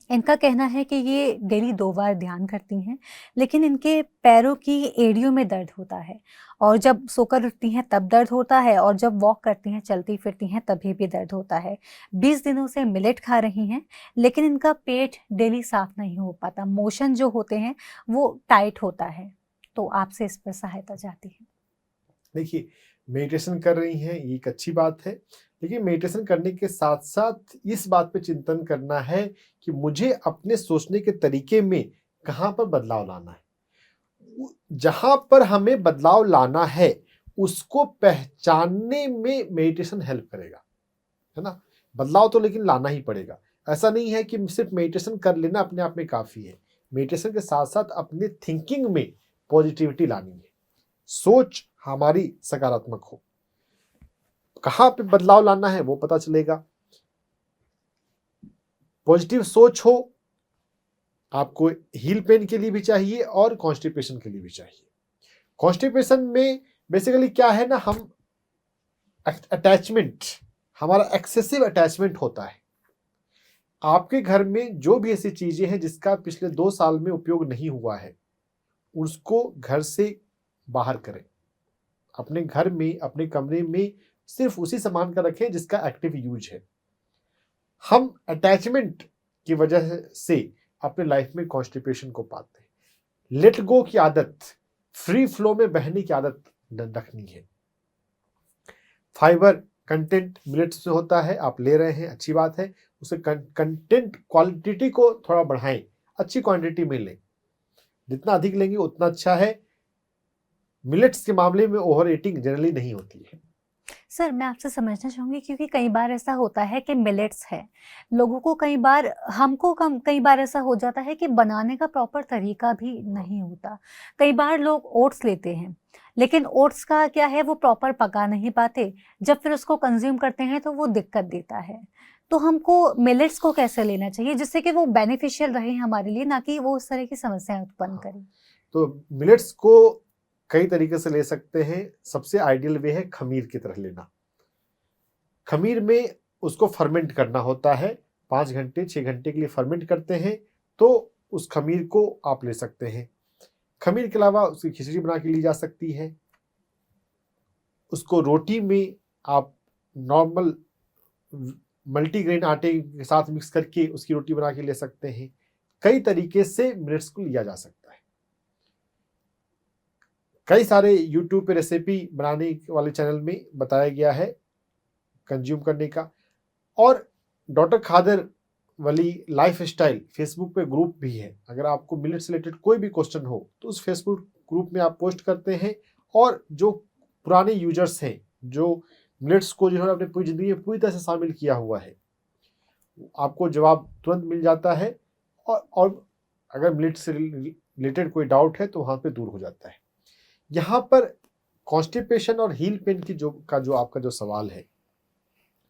इनका कहना है कि ये डेली 2 बार ध्यान करती हैं, लेकिन इनके पैरों की एड़ियों में दर्द होता है, और जब सोकर उठती हैं तब दर्द होता है, और जब वॉक करती हैं, चलती फिरती हैं, तभी भी दर्द होता है। 20 दिनों से मिलेट खा रही हैं, लेकिन इनका पेट डेली साफ नहीं हो पाता, मोशन जो होते हैं वो टाइट होता है। तो आपसे इस पर सहायता चाहती हैं। देखिए, मेडिटेशन कर रही हैं, ये एक अच्छी बात है, लेकिन मेडिटेशन करने के साथ साथ इस बात पे चिंतन करना है कि मुझे अपने सोचने के तरीके में कहाँ पर बदलाव लाना है। जहां पर हमें बदलाव लाना है उसको पहचानने में मेडिटेशन हेल्प करेगा, है ना। बदलाव तो लेकिन लाना ही पड़ेगा। ऐसा नहीं है कि सिर्फ मेडिटेशन कर लेना अपने आप में काफी है। मेडिटेशन के साथ साथ अपने थिंकिंग में पॉजिटिविटी लानी है, सोच हमारी सकारात्मक हो। कहाँ पे बदलाव लाना है वो पता चलेगा। पॉजिटिव सोच हो, आपको हील पेन के लिए भी चाहिए और कॉन्स्टिपेशन के लिए भी चाहिए। कॉन्स्टिपेशन में बेसिकली क्या है ना, हम अटैचमेंट, हमारा एक्सेसिव अटैचमेंट होता है। आपके घर में जो भी ऐसी चीजें हैं जिसका पिछले 2 साल में उपयोग नहीं हुआ है, उसको घर से बाहर करें। अपने घर में, अपने कमरे में सिर्फ उसी सामान का रखें जिसका एक्टिव यूज है। हम अटैचमेंट की वजह से अपने लाइफ में कॉन्स्टिपेशन को पाते हैं। लेट गो की आदत, फ्री फ्लो में बहने की आदत रखनी है। फाइबर कंटेंट मिलेट्स में होता है, आप ले रहे हैं, अच्छी बात है। उसे कंटेंट क्वालिटी को थोड़ा बढ़ाएं, अच्छी क्वांटिटी में लें। जितना अधिक लेंगे उतना अच्छा है। मिलेट्स के मामले में ओवर ईटिंग जनरली नहीं होती है। सर मैं आपसे समझना चाहूँगी, क्योंकि कई बार ऐसा होता है कि मिलेट्स है, लोगों को कई बार, हमको कई बार ऐसा हो जाता है कि बनाने का प्रॉपर तरीका भी नहीं होता। कई बार लोग ओट्स लेते हैं, लेकिन ओट्स का क्या है, वो प्रॉपर पका नहीं पाते, जब फिर उसको कंज्यूम करते हैं तो वो दिक्कत देता है। तो हमको मिलेट्स को कैसे लेना चाहिए जिससे कि वो बेनिफिशियल रहे हमारे लिए, ना कि वो उस तरह की समस्याएं उत्पन्न करें। तो मिलेट्स को कई तरीके से ले सकते हैं। सबसे आइडियल वे है खमीर की तरह लेना। खमीर में उसको फर्मेंट करना होता है, 5 घंटे 6 घंटे के लिए फर्मेंट करते हैं, तो उस खमीर को आप ले सकते हैं। खमीर के अलावा उसकी खिचड़ी बना के ली जा सकती है। उसको रोटी में आप नॉर्मल मल्टीग्रेन आटे के साथ मिक्स करके उसकी रोटी बना के ले सकते हैं। कई तरीके से मिलेट्स को लिया जा सकता है। कई सारे यूट्यूब पे रेसिपी बनाने वाले चैनल में बताया गया है कंज्यूम करने का। और डॉक्टर खादर वली लाइफ स्टाइल फेसबुक पे ग्रुप भी है। अगर आपको मिलेट से रिलेटेड कोई भी क्वेश्चन हो तो उस फेसबुक ग्रुप में आप पोस्ट करते हैं, और जो पुराने यूजर्स हैं जो मिलेट्स को जिन्होंने अपनी पूरी ज़िंदगी में पूरी तरह से शामिल किया हुआ है, आपको जवाब तुरंत मिल जाता है। और अगर मिलेट से रिलेटेड कोई डाउट है तो वहाँ पे दूर हो जाता है। यहाँ पर कॉन्स्टिपेशन और हील पेन की जो आपका जो सवाल है,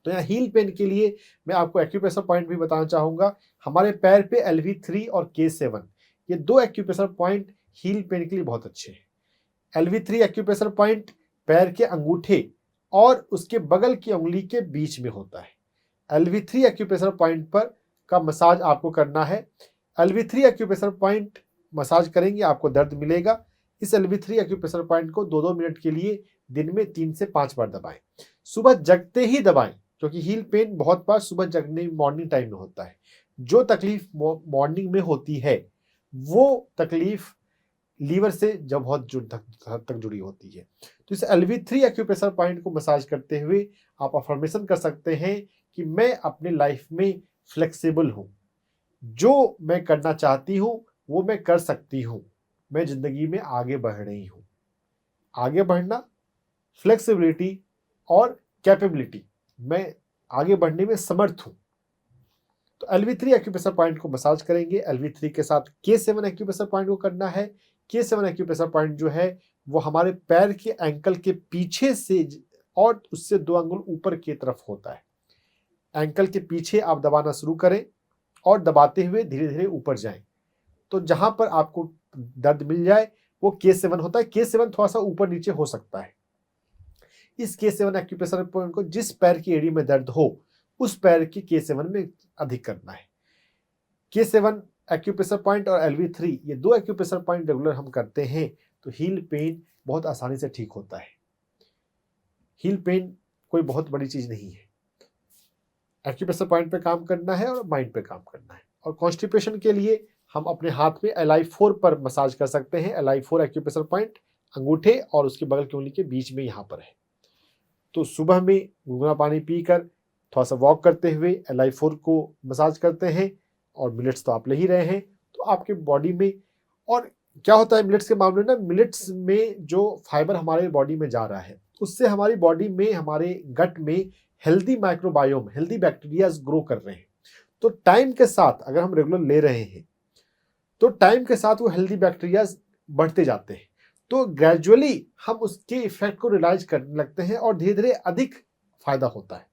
तो यहाँ हील पेन के लिए मैं आपको एक्यूप्रेशर पॉइंट भी बताना चाहूँगा। हमारे पैर पे LV3 और K7 ये 2 एक्यूप्रेशर पॉइंट हील पेन के लिए बहुत अच्छे हैं। LV3 एक्यूप्रेशर पॉइंट पैर के अंगूठे और उसके बगल की उंगली के बीच में होता है। LV3 एक्यूप्रेशर पॉइंट पर का मसाज आपको करना है। LV3 एक्यूप्रेशर पॉइंट मसाज करेंगे आपको दर्द मिलेगा। इस LV3 एक्यूप्रेशर पॉइंट को 2-2 मिनट के लिए दिन में 3 से 5 बार दबाएं। सुबह जगते ही दबाएं, क्योंकि हील पेन बहुत बार सुबह जगने मॉर्निंग टाइम में होता है। जो तकलीफ मॉर्निंग में होती है वो तकलीफ लीवर से जब बहुत हद तक जुड़ी होती है। तो इस LV3 एक्यूप्रेशर पॉइंट को मसाज करते हुए आप अफर्मेशन कर सकते हैं कि मैं अपने लाइफ में फ्लेक्सिबल हूँ, जो मैं करना चाहती हूँ वो मैं कर सकती हूँ, मैं जिंदगी में आगे बढ़ रही हूँ। आगे बढ़ना, फ्लेक्सिबिलिटी और कैपेबिलिटी, मैं आगे बढ़ने में समर्थ हूँ। तो LV3 एक्यूप्रेशर पॉइंट को मसाज करेंगे। LV3 के साथ K7 एक्यूप्रेशर पॉइंट को करना है। K7 एक्यूप्रेशर पॉइंट जो है वो हमारे पैर के एंकल के पीछे से और उससे 2 अंगुल ऊपर की तरफ होता है। एंकल के पीछे आप दबाना शुरू करें और दबाते हुए धीरे धीरे ऊपर जाएं। तो जहां पर आपको दर्द मिल जाए वो K7 होता है। K7 थोड़ा सा ऊपर नीचे हो सकता है। इस K7 एक्यूप्रेशर पॉइंट को जिस पैर की एड़ी में दर्द हो उस पैर की K7 में अधिक करना है। K7 एक्यूप्रेशर पॉइंट और LV3 ये 2 एक्यूप्रेशर पॉइंट रेगुलर हम करते हैं तो हील पेन बहुत आसानी से ठीक होता है। हील पेन कोई बहुत बड़ी चीज नहीं है। एक्यूप्रेशर पॉइंट पे काम करना है और माइंड पे काम करना है। और कॉन्स्टिपेशन के लिए हम अपने हाथ में LI4 पर मसाज कर सकते हैं। LI4 एक्यूप्रेशर पॉइंट अंगूठे और उसके बगल की उंगली के बीच में यहाँ पर है। तो सुबह में गुनगुना पानी पीकर थोड़ा सा वॉक करते हुए LI4 को मसाज करते हैं। और मिलेट्स तो आप ले ही रहे हैं तो आपके बॉडी में, और क्या होता है मिलेट्स के मामले में ना, मिलेट्स में जो फाइबर हमारे बॉडी में जा रहा है उससे हमारी बॉडी में, हमारे गट में healthy microbiome, healthy bacterias grow कर रहे हैं। तो टाइम के साथ अगर हम रेगुलर ले रहे हैं तो टाइम के साथ वो हेल्दी बैक्टीरियाज बढ़ते जाते हैं। तो ग्रेजुअली हम उसके इफेक्ट को रियलाइज करने लगते हैं और धीरे धीरे अधिक फायदा होता है।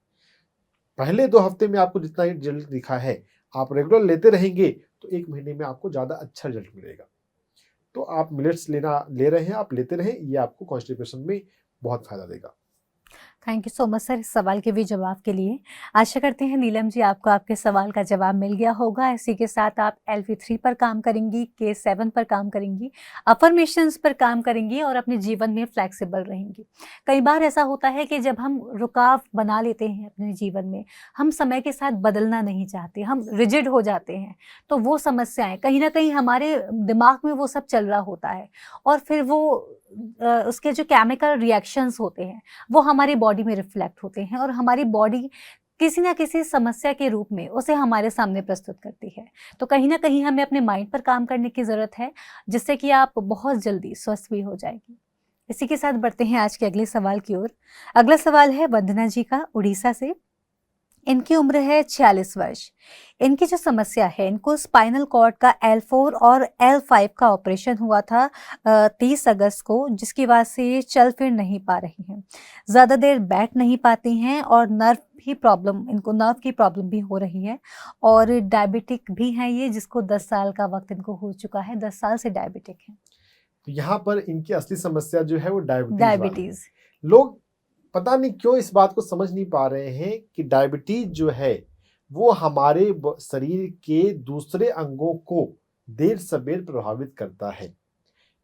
पहले 2 हफ्ते में आपको जितना रिजल्ट दिखा है, आप रेगुलर लेते रहेंगे तो 1 महीने में आपको ज़्यादा अच्छा रिजल्ट मिलेगा। तो आप मिलेट्स ले रहे हैं, आप लेते रहें, ये आपको कॉन्स्टिपेशन में बहुत फायदा देगा। Thank you so much sir इस सवाल के भी जवाब के लिए। आशा करते हैं नीलम जी आपको आपके सवाल का जवाब मिल गया होगा। इसी के साथ आप LV3 पर काम करेंगी, K7 पर काम करेंगी, अफर्मेशंस पर काम करेंगी और अपने जीवन में फ्लेक्सिबल रहेंगी। कई बार ऐसा होता है कि जब हम रुकाव बना लेते हैं अपने जीवन में, हम समय के साथ बदलना नहीं चाहते, हम रिजिड हो जाते हैं, तो वो समस्याएं कहीं ना कहीं हमारे दिमाग में वो सब चल रहा होता है और फिर वो उसके जो केमिकल रिएक्शंस होते हैं वो हमारी बॉडी में रिफ्लेक्ट होते हैं और हमारी बॉडी किसी ना किसी समस्या के रूप में उसे हमारे सामने प्रस्तुत करती है। तो कहीं ना कहीं हमें अपने माइंड पर काम करने की ज़रूरत है, जिससे कि आप बहुत जल्दी स्वस्थ भी हो जाएगी। इसी के साथ बढ़ते हैं आज के अगले सवाल की ओर। अगला सवाल है वंदना जी का, उड़ीसा से। इनकी उम्र है 46 वर्ष। इनकी जो समस्या है, इनको स्पाइनल कॉर्ड का L4 और L5 का ऑपरेशन हुआ था 30 अगस्त को, जिसकी वजह से ये चल फिर नहीं पा रही हैं, ज़्यादा देर बैठ नहीं पाती हैं और इनको नर्व की प्रॉब्लम भी हो रही है और डायबिटिक भी हैं ये, जिसको 10 साल का वक्त इनको हो चुका है, 10 साल से डायबिटिक हैं। तो यहाँ पर इनकी असली समस्या जो है वो डायबिटीज। लोग पता नहीं क्यों इस बात को समझ नहीं पा रहे हैं कि डायबिटीज जो है वो हमारे शरीर के दूसरे अंगों को देर सबेर प्रभावित करता है।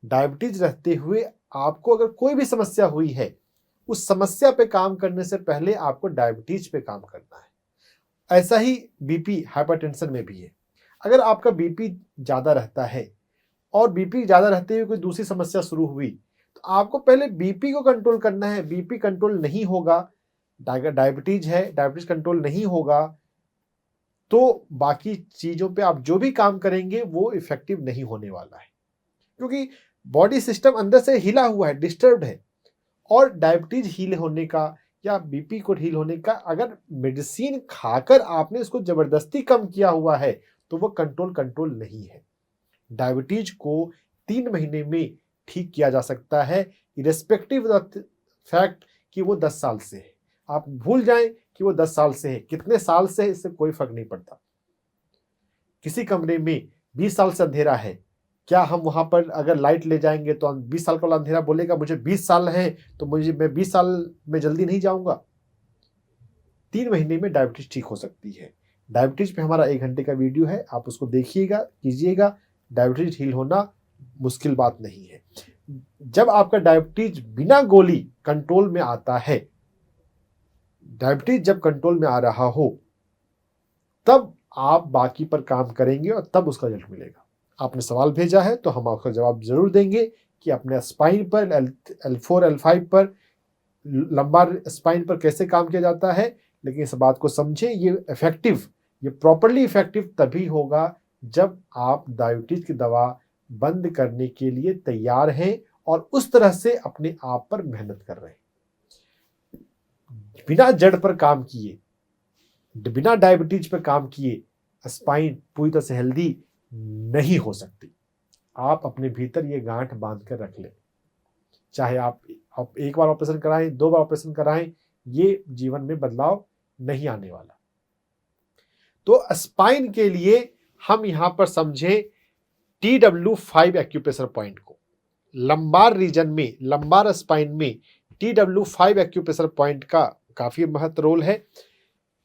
डायबिटीज रहते हुए आपको अगर कोई भी समस्या हुई है, उस समस्या पे काम करने से पहले आपको डायबिटीज पे काम करना है। ऐसा ही बीपी, हाइपरटेंशन में भी है। अगर आपका बीपी ज़्यादा रहता है और बीपी ज़्यादा रहते हुए कोई दूसरी समस्या शुरू हुई तो आपको पहले बीपी को कंट्रोल करना है। बीपी कंट्रोल नहीं होगा, डायबिटीज है, डायबिटीज कंट्रोल नहीं होगा, तो बाकी चीजों पे आप जो भी काम करेंगे वो इफेक्टिव नहीं होने वाला है, क्योंकि बॉडी सिस्टम अंदर से हिला हुआ है, डिस्टर्ब्ड है। और डायबिटीज हील होने का या बीपी को हील होने का, अगर मेडिसिन खाकर आपने इसको जबरदस्ती कम किया हुआ है तो वो कंट्रोल नहीं है। डायबिटीज को 3 महीने में ठीक किया जा सकता है, इरेस्पेक्टिव ऑफ द फैक्ट कि वो 10 साल से है। आप भूल जाएं कि वो 10 साल से है, कितने साल से है इससे कोई फर्क नहीं पड़ता। किसी कमरे में 20 साल से अंधेरा है, क्या हम वहां पर अगर लाइट ले जाएंगे तो 20 साल का अंधेरा बोलेगा मुझे 20 साल है तो मैं 20 साल में जल्दी नहीं जाऊंगा। 3 महीने में डायबिटीज ठीक हो सकती है। डायबिटीज पे हमारा 1 घंटे का वीडियो है, आप उसको देखिएगा, कीजिएगा। डायबिटीज हील होना मुश्किल बात नहीं है। जब आपका डायबिटीज बिना गोली कंट्रोल में आता है, डायबिटीज जब कंट्रोल में आ रहा हो, तब आप बाकी पर काम करेंगे और तब उसका रिजल्ट मिलेगा। आपने सवाल भेजा है तो हम आपका जवाब जरूर देंगे कि अपने स्पाइन पर, L4 L5 पर, लंबार स्पाइन पर कैसे काम किया जाता है। लेकिन इस बात को समझें, ये प्रॉपरली इफेक्टिव तभी होगा जब आप डायबिटीज की दवा बंद करने के लिए तैयार हैं और उस तरह से अपने आप पर मेहनत कर रहे हैं। बिना जड़ पर काम किए, बिना डायबिटीज पर काम किए स्पाइन पूरी तरह से हेल्दी नहीं हो सकती। आप अपने भीतर ये गांठ बांध कर रख लें, चाहे आप 1 बार ऑपरेशन कराएं, 2 बार ऑपरेशन कराएं, ये जीवन में बदलाव नहीं आने वाला। तो स्पाइन के लिए हम यहां पर समझें TW5 एक्यूप्रेशर पॉइंट को। लंबार रीजन में, लंबार स्पाइन में TW5 एक्यूप्रेशर पॉइंट का काफी महत्व रोल है।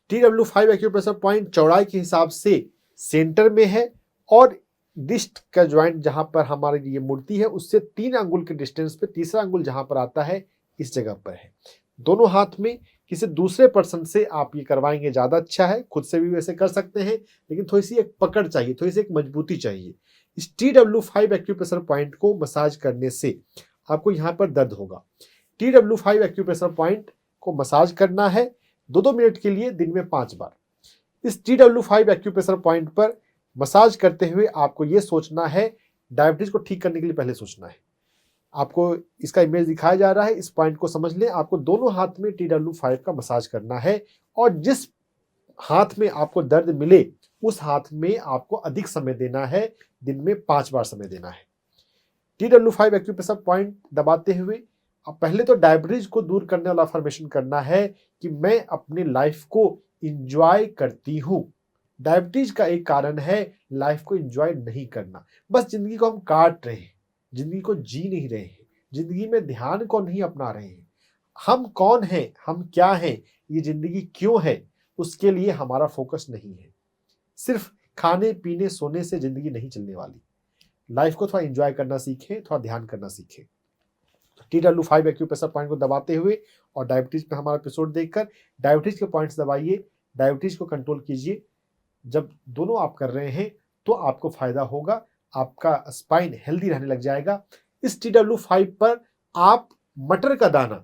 TW5 एक्यूप्रेशर पॉइंट चौड़ाई के हिसाब से सेंटर में है और रिस्ट का ज्वाइंट जहां पर हमारी ये मूर्ति है उससे 3 अंगुल के डिस्टेंस पे तीसरा अंगुल जहां पर आता है इस जगह पर है। दोनों हाथ में किसी दूसरे पर्सन से आप ये करवाएंगे ज्यादा अच्छा है। खुद से भी वैसे कर सकते हैं, लेकिन थोड़ी सी एक पकड़ चाहिए, थोड़ी सी एक मजबूती चाहिए। इस TW5 एक्यूप्रेशर पॉइंट को मसाज करने से आपको यहाँ पर दर्द होगा। TW5 एक्यूप्रेशर पॉइंट को मसाज करना है 2-2 मिनट के लिए दिन में 5 बार। इस TW5 एक्यूप्रेशर पॉइंट पर मसाज करते हुए आपको ये सोचना है, डायबिटीज को ठीक करने के लिए पहले सोचना है। आपको इसका इमेज दिखाया जा रहा है, इस पॉइंट को समझ लें। आपको दोनों हाथ में TW5 का मसाज करना है और जिस हाथ में आपको दर्द मिले उस हाथ में आपको अधिक समय देना है, दिन में 5 बार समय देना है। TW5 एक्यूप्रेशर पॉइंट दबाते हुए अब पहले तो डायबिटीज को दूर करने वाला अफर्मेशन करना है कि मैं अपनी लाइफ को इंजॉय करती हूं। डायबिटीज का एक कारण है लाइफ को एंजॉय नहीं करना। बस जिंदगी को हम काट रहे हैं, जिंदगी को जी नहीं रहे हैं, जिंदगी में ध्यान को नहीं अपना रहे हैं। हम कौन हैं, हम क्या हैं, ये जिंदगी क्यों है, उसके लिए हमारा फोकस नहीं है। सिर्फ खाने पीने सोने से जिंदगी नहीं चलने वाली। लाइफ को थोड़ा एंजॉय करना सीखें, थोड़ा ध्यान करना सीखें। TW5 एक्यूप्रेशर पॉइंट को दबाते हुए और डायबिटीज पे हमारा एपिसोड देखकर डायबिटीज के पॉइंट्स दबाइए, डायबिटीज को कंट्रोल कीजिए। जब दोनों आप कर रहे हैं तो आपको फायदा होगा, आपका स्पाइन हेल्दी रहने लग जाएगा। इस TW5 पर आप मटर का दाना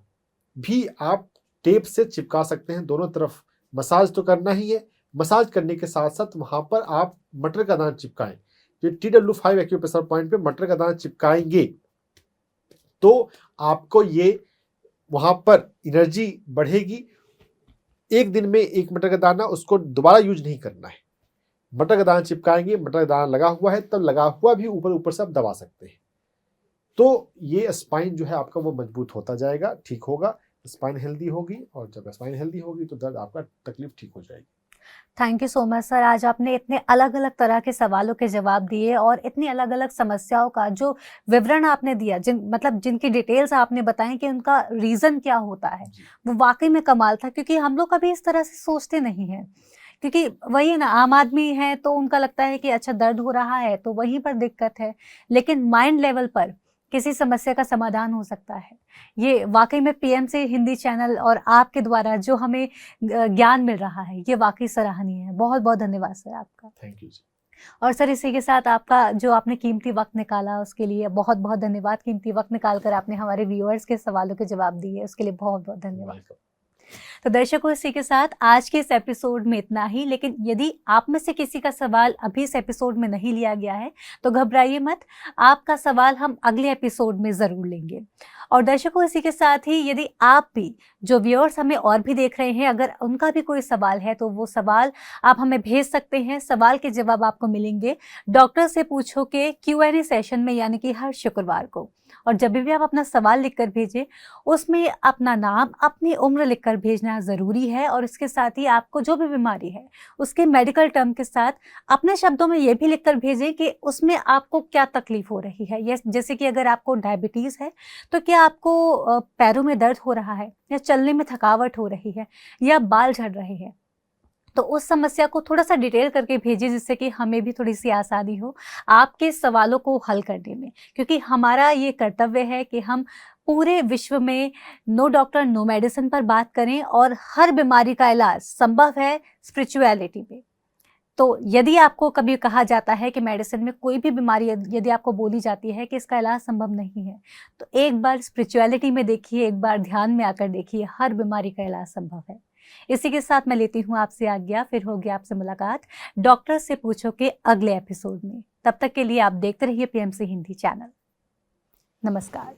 भी आप टेप से चिपका सकते हैं दोनों तरफ। मसाज तो करना ही है, मसाज करने के साथ साथ वहां पर आप मटर का दाना चिपकाएं। जो TW5 एक्यूप्रेशर पॉइंट पे मटर का दाना चिपकाएंगे तो आपको ये वहां पर एनर्जी बढ़ेगी। एक दिन में 1 मटर का दाना, उसको दोबारा यूज नहीं करना है। मटर का दाना चिपकाएंगे, मटर का दाना लगा हुआ है तब लगा हुआ भी ऊपर से आप दबा सकते हैं। तो ये स्पाइन जो है आपका वो मजबूत होता जाएगा, ठीक होगा, स्पाइन हेल्दी होगी और जब स्पाइन हेल्दी होगी तो दर्द आपका तकलीफ ठीक हो जाएगी। Thank you so much sir. आज आपने इतने अलग अलग तरह के सवालों के जवाब दिए और इतनी अलग अलग समस्याओं का जो विवरण आपने दिया, जिनकी डिटेल्स आपने बताई कि उनका रीज़न क्या होता है, वो वाकई में कमाल था। क्योंकि हम लोग कभी इस तरह से सोचते नहीं हैं, क्योंकि वही ना, आम आदमी है तो उनका लगता है कि अच्छा दर्द हो रहा है तो वहीं पर दिक्कत है, लेकिन माइंड लेवल पर किसी समस्या का समाधान हो सकता है। ये वाकई में PMC हिंदी चैनल और आपके द्वारा जो हमें ज्ञान मिल रहा है, ये वाकई सराहनीय है। बहुत बहुत धन्यवाद सर आपका। Thank you. और सर इसी के साथ आपका जो आपने कीमती वक्त निकाला उसके लिए बहुत बहुत धन्यवाद। कीमती वक्त निकाल कर आपने हमारे व्यूअर्स के सवालों के जवाब दिए, उसके लिए बहुत बहुत धन्यवाद। वेलकम। तो दर्शकों, इसी के साथ आज के इस एपिसोड में इतना ही। लेकिन यदि आप में से किसी का सवाल अभी इस एपिसोड में नहीं लिया गया है तो घबराइए मत, आपका सवाल हम अगले एपिसोड में ज़रूर लेंगे। और दर्शकों, इसी के साथ ही यदि आप भी, जो व्यूअर्स हमें और भी देख रहे हैं, अगर उनका भी कोई सवाल है तो वो सवाल आप हमें भेज सकते हैं। सवाल के जवाब आपको मिलेंगे डॉक्टर से पूछो के Q&A सेशन में, यानी कि हर शुक्रवार को। और जब भी आप अपना सवाल लिखकर भेजें उसमें अपना नाम, अपनी उम्र लिखकर भेजना ज़रूरी है। और इसके साथ ही आपको जो भी बीमारी है उसके मेडिकल टर्म के साथ अपने शब्दों में ये भी लिखकर भेजें कि उसमें आपको क्या तकलीफ हो रही है। जैसे कि अगर आपको डायबिटीज़ है तो क्या आपको पैरों में दर्द हो रहा है, या चलने में थकावट हो रही है, या बाल झड़ रहे हैं, तो उस समस्या को थोड़ा सा डिटेल करके भेजिए, जिससे कि हमें भी थोड़ी सी आसानी हो आपके सवालों को हल करने में। क्योंकि हमारा ये कर्तव्य है कि हम पूरे विश्व में नो डॉक्टर नो मेडिसिन पर बात करें और हर बीमारी का इलाज संभव है स्पिरिचुअलिटी में। तो यदि आपको कभी कहा जाता है कि मेडिसिन में कोई भी बीमारी यदि आपको बोली जाती है कि इसका इलाज संभव नहीं है, तो एक बार स्पिरिचुअलिटी में देखिए, एक बार ध्यान में आकर देखिए, हर बीमारी का इलाज संभव है। इसी के साथ मैं लेती हूँ आपसे आज्ञा, फिर होगी आपसे मुलाकात डॉक्टर से पूछो के अगले एपिसोड में। तब तक के लिए आप देखते रहिए PMC हिंदी चैनल। नमस्कार।